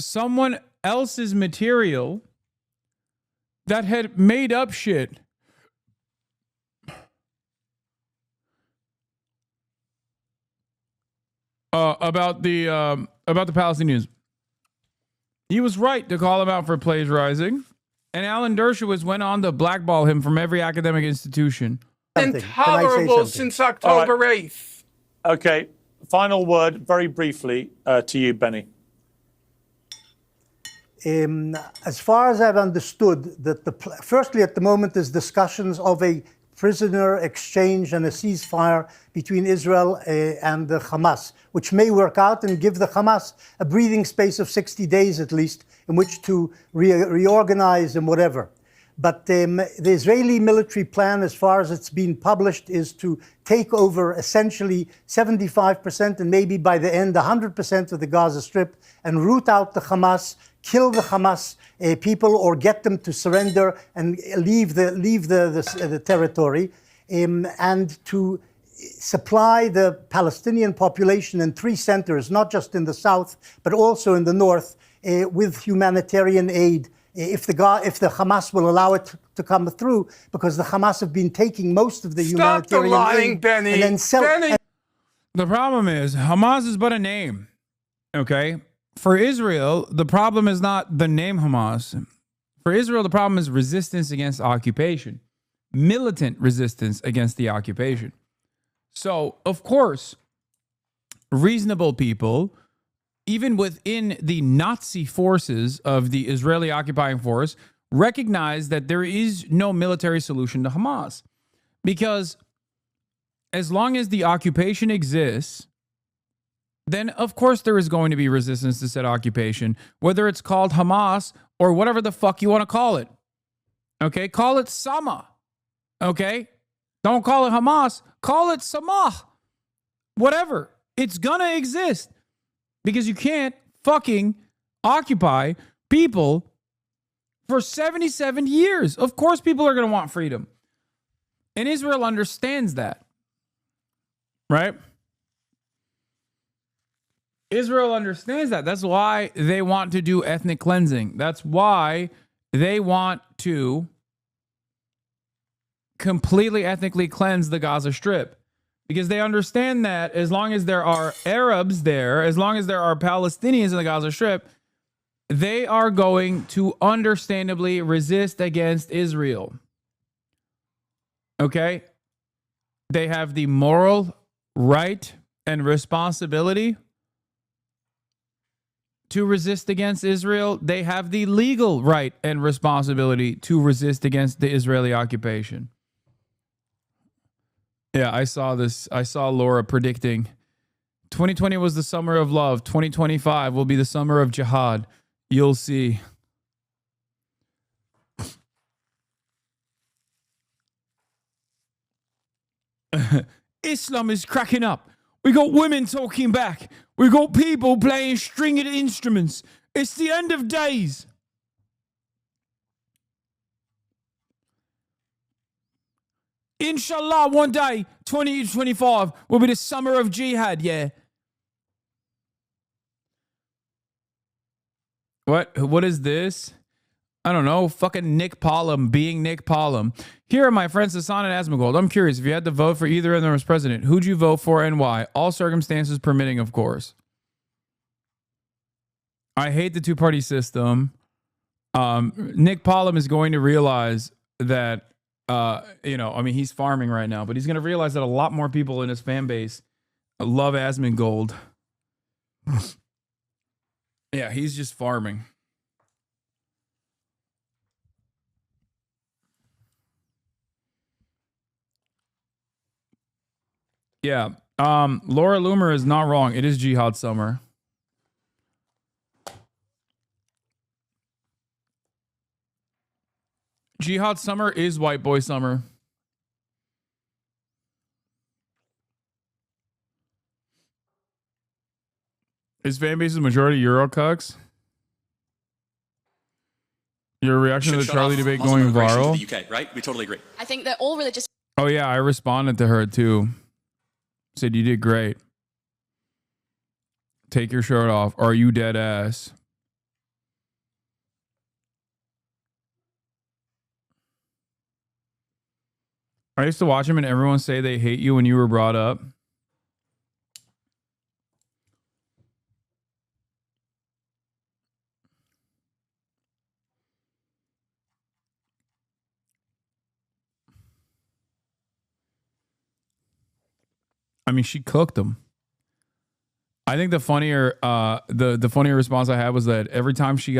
Speaker 1: someone else's material that had made up shit about the Palestinians. He was right to call him out for plagiarizing, and Alan Dershowitz went on to blackball him from every academic institution.
Speaker 4: intolerable since October 8th.
Speaker 5: Okay, final word, very briefly, to you, Benny.
Speaker 3: As far as I've understood, that firstly, at the moment, there's discussions of a prisoner exchange and a ceasefire between Israel and the Hamas, which may work out and give the Hamas a breathing space of 60 days at least in which to reorganize and whatever. But the Israeli military plan, as far as it's been published, is to take over essentially 75% and maybe by the end 100% of the Gaza Strip and root out the Hamas, kill the Hamas people or get them to surrender and leave the territory, and to supply the Palestinian population in 3 centers, not just in the south, but also in the north, with humanitarian aid, if the Hamas will allow it to come through, because the Hamas have been taking most of the humanitarian
Speaker 4: lying,
Speaker 3: aid
Speaker 4: Benny.
Speaker 3: and then selling.
Speaker 1: The problem is Hamas is but a name, okay? For Israel, the problem is not the name Hamas. For Israel, the problem is resistance against occupation, militant resistance against the occupation. So, of course, reasonable people, even within the Nazi forces of the Israeli occupying force, recognize that there is no military solution to Hamas. Because as long as the occupation exists, then of course there is going to be resistance to said occupation, whether it's called Hamas or whatever the fuck you want to call it. Okay? Call it Sama. Okay? Don't call it Hamas. Call it Samah. Whatever. It's gonna exist. Because you can't fucking occupy people for 77 years. Of course people are gonna want freedom. And Israel understands that. Right? Israel understands that. That's why they want to do ethnic cleansing. That's why they want to completely ethnically cleanse the Gaza Strip, because they understand that as long as there are Arabs there, as long as there are Palestinians in the Gaza Strip, they are going to understandably resist against Israel. Okay? They have the moral right and responsibility to resist against Israel. They have the legal right and responsibility to resist against the Israeli occupation. Yeah, I saw this. I saw Laura predicting 2020 was the summer of love. 2025 will be the summer of jihad. You'll see. Islam is cracking up. We got women talking back. We got people playing stringed instruments. It's the end of days. Inshallah, one day, 2025 will be the summer of jihad, yeah. What is this? I don't know. Fucking Nick Pollum being Nick Pollum. Here are my friends Hasan and Asmongold. I'm curious, if you had to vote for either of them as president, who'd you vote for and why? All circumstances permitting, of course. I hate the two-party system. Nick Pollum is going to realize that he's farming right now, but he's going to realize that a lot more people in his fan base love Asmongold. Yeah, he's just farming. Yeah. Laura Loomer is not wrong. It is jihad summer. Jihad summer is white boy summer. His fan base is majority Euro cucks. Your reaction to the Charlie debate going viral?
Speaker 9: The UK, right? We totally agree.
Speaker 11: I think that all religious.
Speaker 1: Oh yeah, I responded to her too. Said you did great. Take your shirt off. Are you dead ass? I used to watch him and everyone say they hate you when you were brought up. I mean, she cooked them. I think the funnier the funnier response I had was that every time she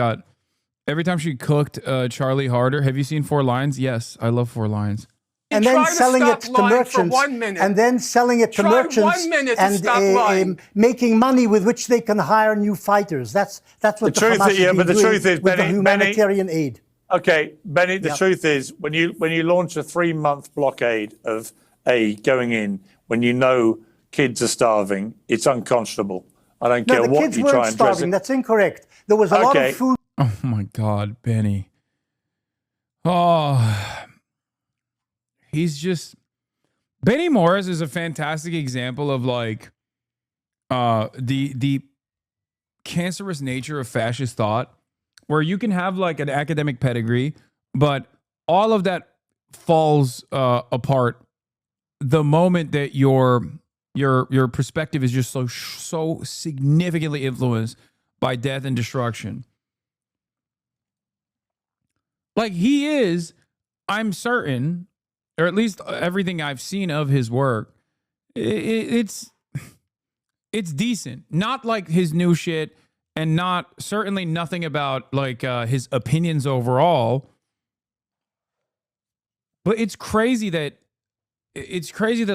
Speaker 1: cooked Charlie harder. Have you seen 4 Lions? Yes, I love 4 Lions.
Speaker 3: And then selling it to merchants. And then selling it to merchants and making money with which they can hire new fighters. That's what the Hamas is doing with the humanitarian aid.
Speaker 5: Okay, Benny, the truth is when you launch a 3-month blockade of aid going in, when you know kids are starving, it's unconscionable. I don't care what
Speaker 3: kids
Speaker 5: you
Speaker 3: weren't
Speaker 5: try and dress
Speaker 3: starving.
Speaker 5: it.
Speaker 3: That's incorrect. There was a lot of food.
Speaker 1: Oh my God, Benny. Oh, he's just Benny Morris is a fantastic example of like the cancerous nature of fascist thought, where you can have like an academic pedigree, but all of that falls apart the moment that your perspective is just so significantly influenced by death and destruction. Like he is, I'm certain, or at least everything I've seen of his work, it's decent. Not like his new shit, and certainly nothing about like his opinions overall. But it's crazy that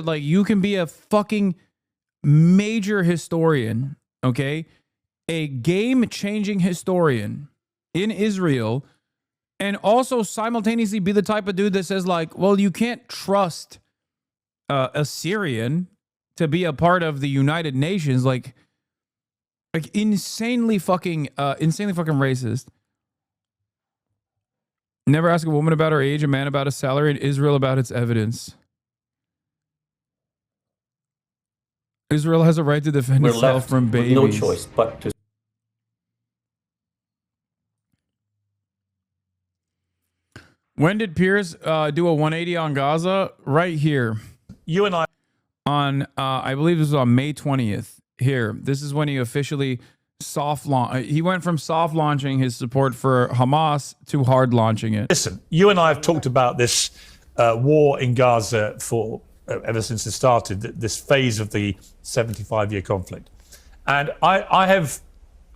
Speaker 1: like you can be a fucking major historian, okay? A game-changing historian in Israel, and also simultaneously be the type of dude that says like, well, you can't trust a Syrian to be a part of the United Nations, like insanely fucking racist. Never ask a woman about her age, a man about his salary, and Israel about its evidence. Israel has a right to defend
Speaker 2: We're
Speaker 1: itself
Speaker 2: left
Speaker 1: from
Speaker 2: with
Speaker 1: babies.
Speaker 2: no choice but to.
Speaker 1: When did Piers do a 180 on Gaza? Right here.
Speaker 5: You and I
Speaker 1: on I believe this was on May 20th. Here, this is when he officially he went from soft launching his support for Hamas to hard launching it.
Speaker 5: Listen, you and I have talked about this war in Gaza for ever since it started, this phase of the 75-year conflict. And I have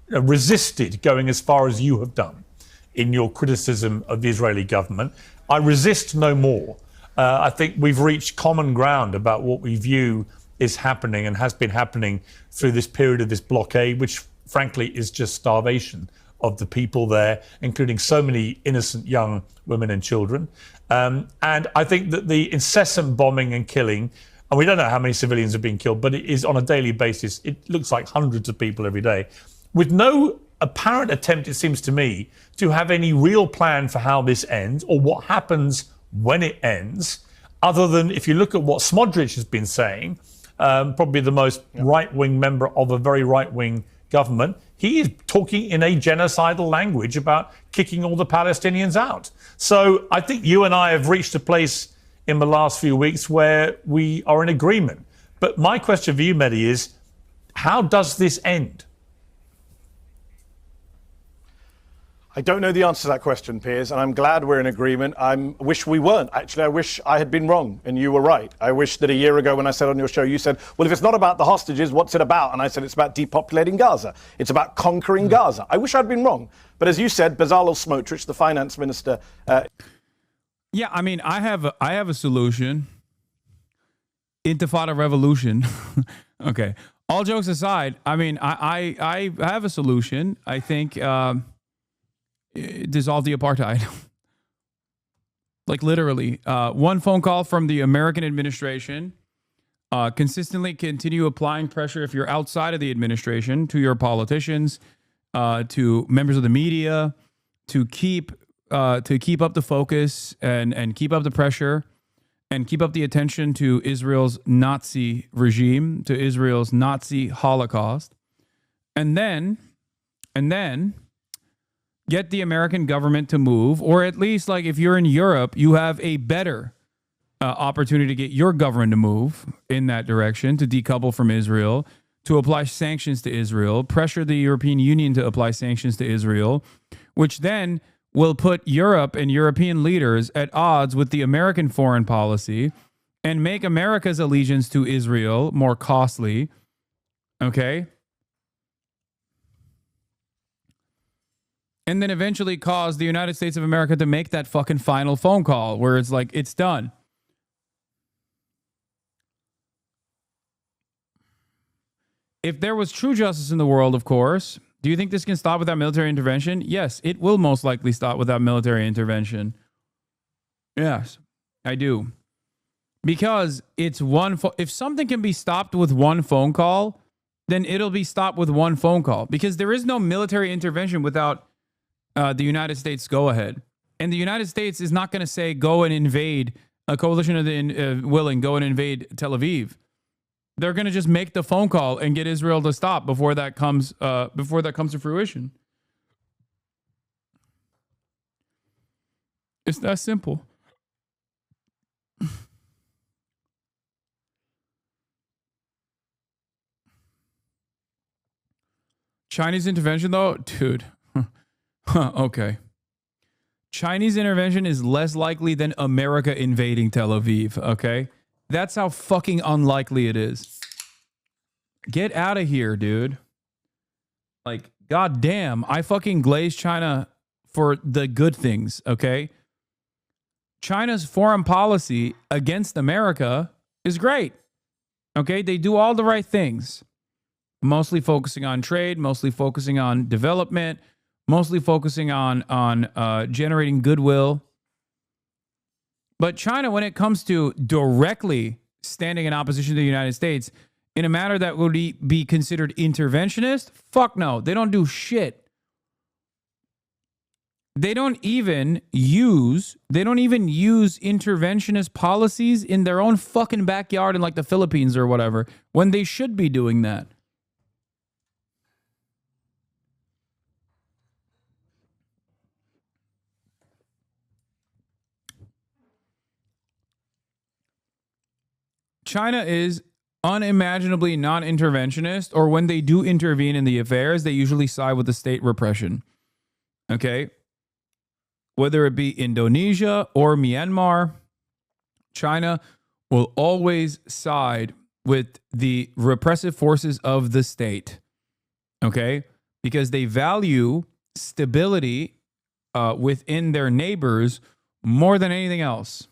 Speaker 5: resisted going as far as you have done in your criticism of the Israeli government. I resist no more. I think we've reached common ground about what we view is happening and has been happening through this period of this blockade, which frankly is just starvation of the people there, including so many innocent young women and children. And I think that the incessant bombing and killing, and we don't know how many civilians are being killed, but it is on a daily basis. It looks like hundreds of people every day, with no apparent attempt, it seems to me, to have any real plan for how this ends or what happens when it ends, other than if you look at what Smodrich has been saying, probably the most right-wing member of a very right-wing government, he is talking in a genocidal language about kicking all the Palestinians out. So I think you and I have reached a place in the last few weeks where we are in agreement. But my question for you, Mehdi, is how does this end?
Speaker 9: I don't know the answer to that question, Piers, and I'm glad we're in agreement. I wish we weren't. Actually, I wish I had been wrong and you were right. I wish that a year ago when I said on your show, you said, well, if it's not about the hostages, what's it about? And I said, it's about depopulating Gaza. It's about conquering Gaza. I wish I'd been wrong. But as you said, Bezalel Smotrich, the finance minister...
Speaker 1: Yeah, I mean, I have a solution. Intifada revolution. Okay. All jokes aside, I mean, I have a solution. I think... dissolve the apartheid. Like literally, one phone call from the American administration, consistently continue applying pressure if you're outside of the administration to your politicians, to members of the media, to keep up the focus and keep up the pressure and keep up the attention to Israel's Nazi regime, to Israel's Nazi Holocaust, and then get the American government to move, or at least, like, if you're in Europe, you have a better opportunity to get your government to move in that direction, to decouple from Israel, to apply sanctions to Israel, pressure the European Union to apply sanctions to Israel, which then will put Europe and European leaders at odds with the American foreign policy and make America's allegiance to Israel more costly. Okay? And then eventually cause the United States of America to make that fucking final phone call where it's like, it's done. If there was true justice in the world, of course, Do you think this can stop without military intervention? Yes, it will most likely stop without military intervention. Yes, I do. Because it's if something can be stopped with one phone call, then it'll be stopped with one phone call. Because there is no military intervention without the United States go ahead. And the United States is not going to say, go and invade a coalition of the willing, go and invade Tel Aviv. They're going to just make the phone call and get Israel to stop before that comes to fruition. It's that simple. Chinese intervention, though, dude. Okay. Chinese intervention is less likely than America invading Tel Aviv, okay? That's how fucking unlikely it is. Get out of here, dude. Like, goddamn, I fucking glaze China for the good things, okay? China's foreign policy against America is great, okay? They do all the right things. Mostly focusing on trade, mostly focusing on development, mostly focusing on generating goodwill. But China, when it comes to directly standing in opposition to the United States in a manner that would be considered interventionist, fuck no, they don't do shit. They don't even use interventionist policies in their own fucking backyard in like the Philippines or whatever, when they should be doing that. China is unimaginably non-interventionist, or when they do intervene in the affairs, they usually side with the state repression. Okay? Whether it be Indonesia or Myanmar, China will always side with the repressive forces of the state. Okay? Because they value stability within their neighbors more than anything else.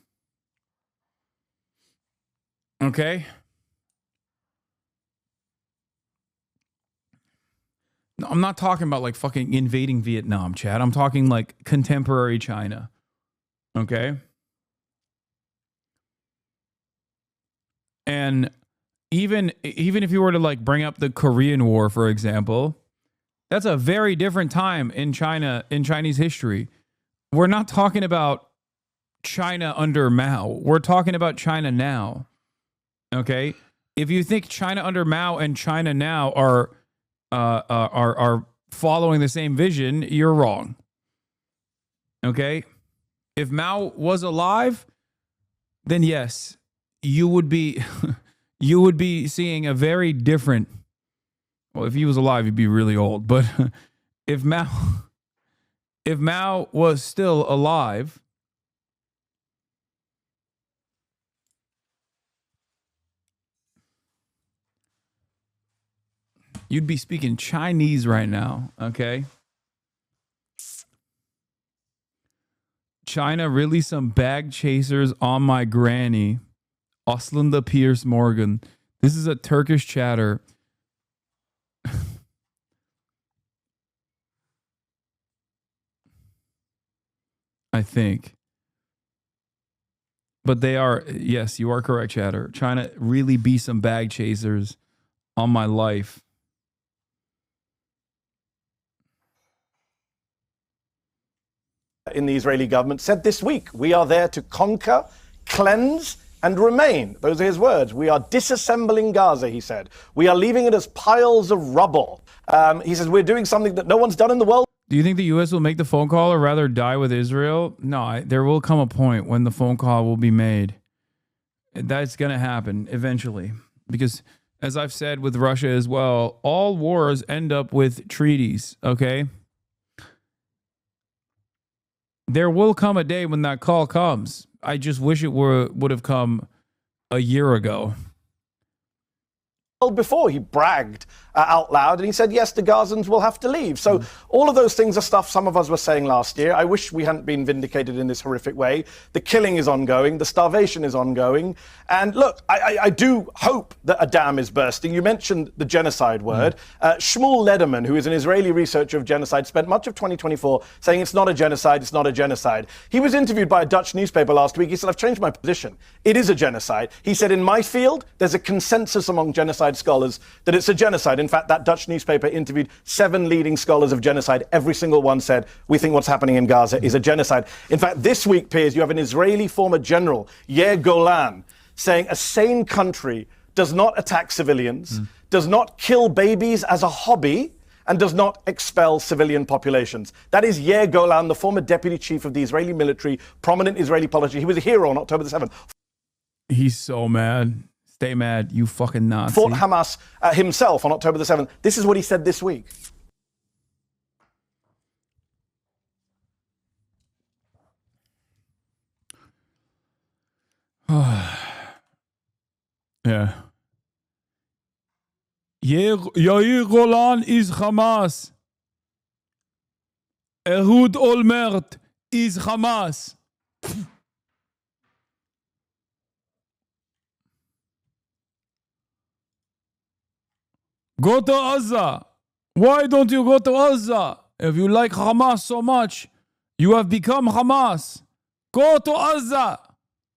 Speaker 1: Okay? No, I'm not talking about like fucking invading Vietnam, Chad. I'm talking like contemporary China. Okay? And even if you were to like bring up the Korean War, for example, that's a very different time in China, in Chinese history. We're not talking about China under Mao. We're talking about China now. Okay, if you think China under Mao and China now are following the same vision, you're wrong. Okay, if Mao was alive, then yes, you would be seeing a very different. Well, if he was alive, he'd be really old. But if Mao was still alive, you'd be speaking Chinese right now, okay? China, really some bag chasers on my granny. Aslında Piers Morgan. This is a Turkish chatter. I think. But they are, yes, you are correct, chatter. China really be some bag chasers on my life.
Speaker 9: In the Israeli government said this week, we are there to conquer, cleanse, and remain. Those are his words. We are disassembling Gaza, he said. We are leaving it as piles of rubble. He says we're doing something that no one's done in the world.
Speaker 1: Do you think the U.S. will make the phone call or rather die with Israel? No, there will come a point when the phone call will be made. That's going to happen eventually. Because, as I've said with Russia as well, all wars end up with treaties, okay? There will come a day when that call comes. I just wish it would have come a year ago.
Speaker 9: before. He bragged out loud and he said, yes, the Gazans will have to leave. So all of those things are stuff some of us were saying last year. I wish we hadn't been vindicated in this horrific way. The killing is ongoing. The starvation is ongoing. And look, I do hope that a dam is bursting. You mentioned the genocide word. Shmuel Lederman, who is an Israeli researcher of genocide, spent much of 2024 saying it's not a genocide, it's not a genocide. He was interviewed by a Dutch newspaper last week. He said, I've changed my position. It is a genocide. He said, in my field, there's a consensus among genocide scholars that it's a genocide. In fact, that Dutch newspaper interviewed 7 leading scholars of genocide. Every single one said, we think what's happening in Gaza is a genocide. In fact, this week, Piers, you have an Israeli former general, Yair Golan, saying a sane country does not attack civilians, does not kill babies as a hobby, and does not expel civilian populations. That is Yair Golan, the former deputy chief of the Israeli military, prominent Israeli politician. He was a hero on October the 7th.
Speaker 1: He's so mad. Stay mad, you fucking Nazi.
Speaker 9: Fought Hamas himself on October the 7th. This is what he said this week.
Speaker 1: Yeah. Yair Golan is Hamas. Ehud Olmert is Hamas. Go to Gaza. Why don't you go to Gaza? If you like Hamas so much, you have become Hamas. Go to Gaza.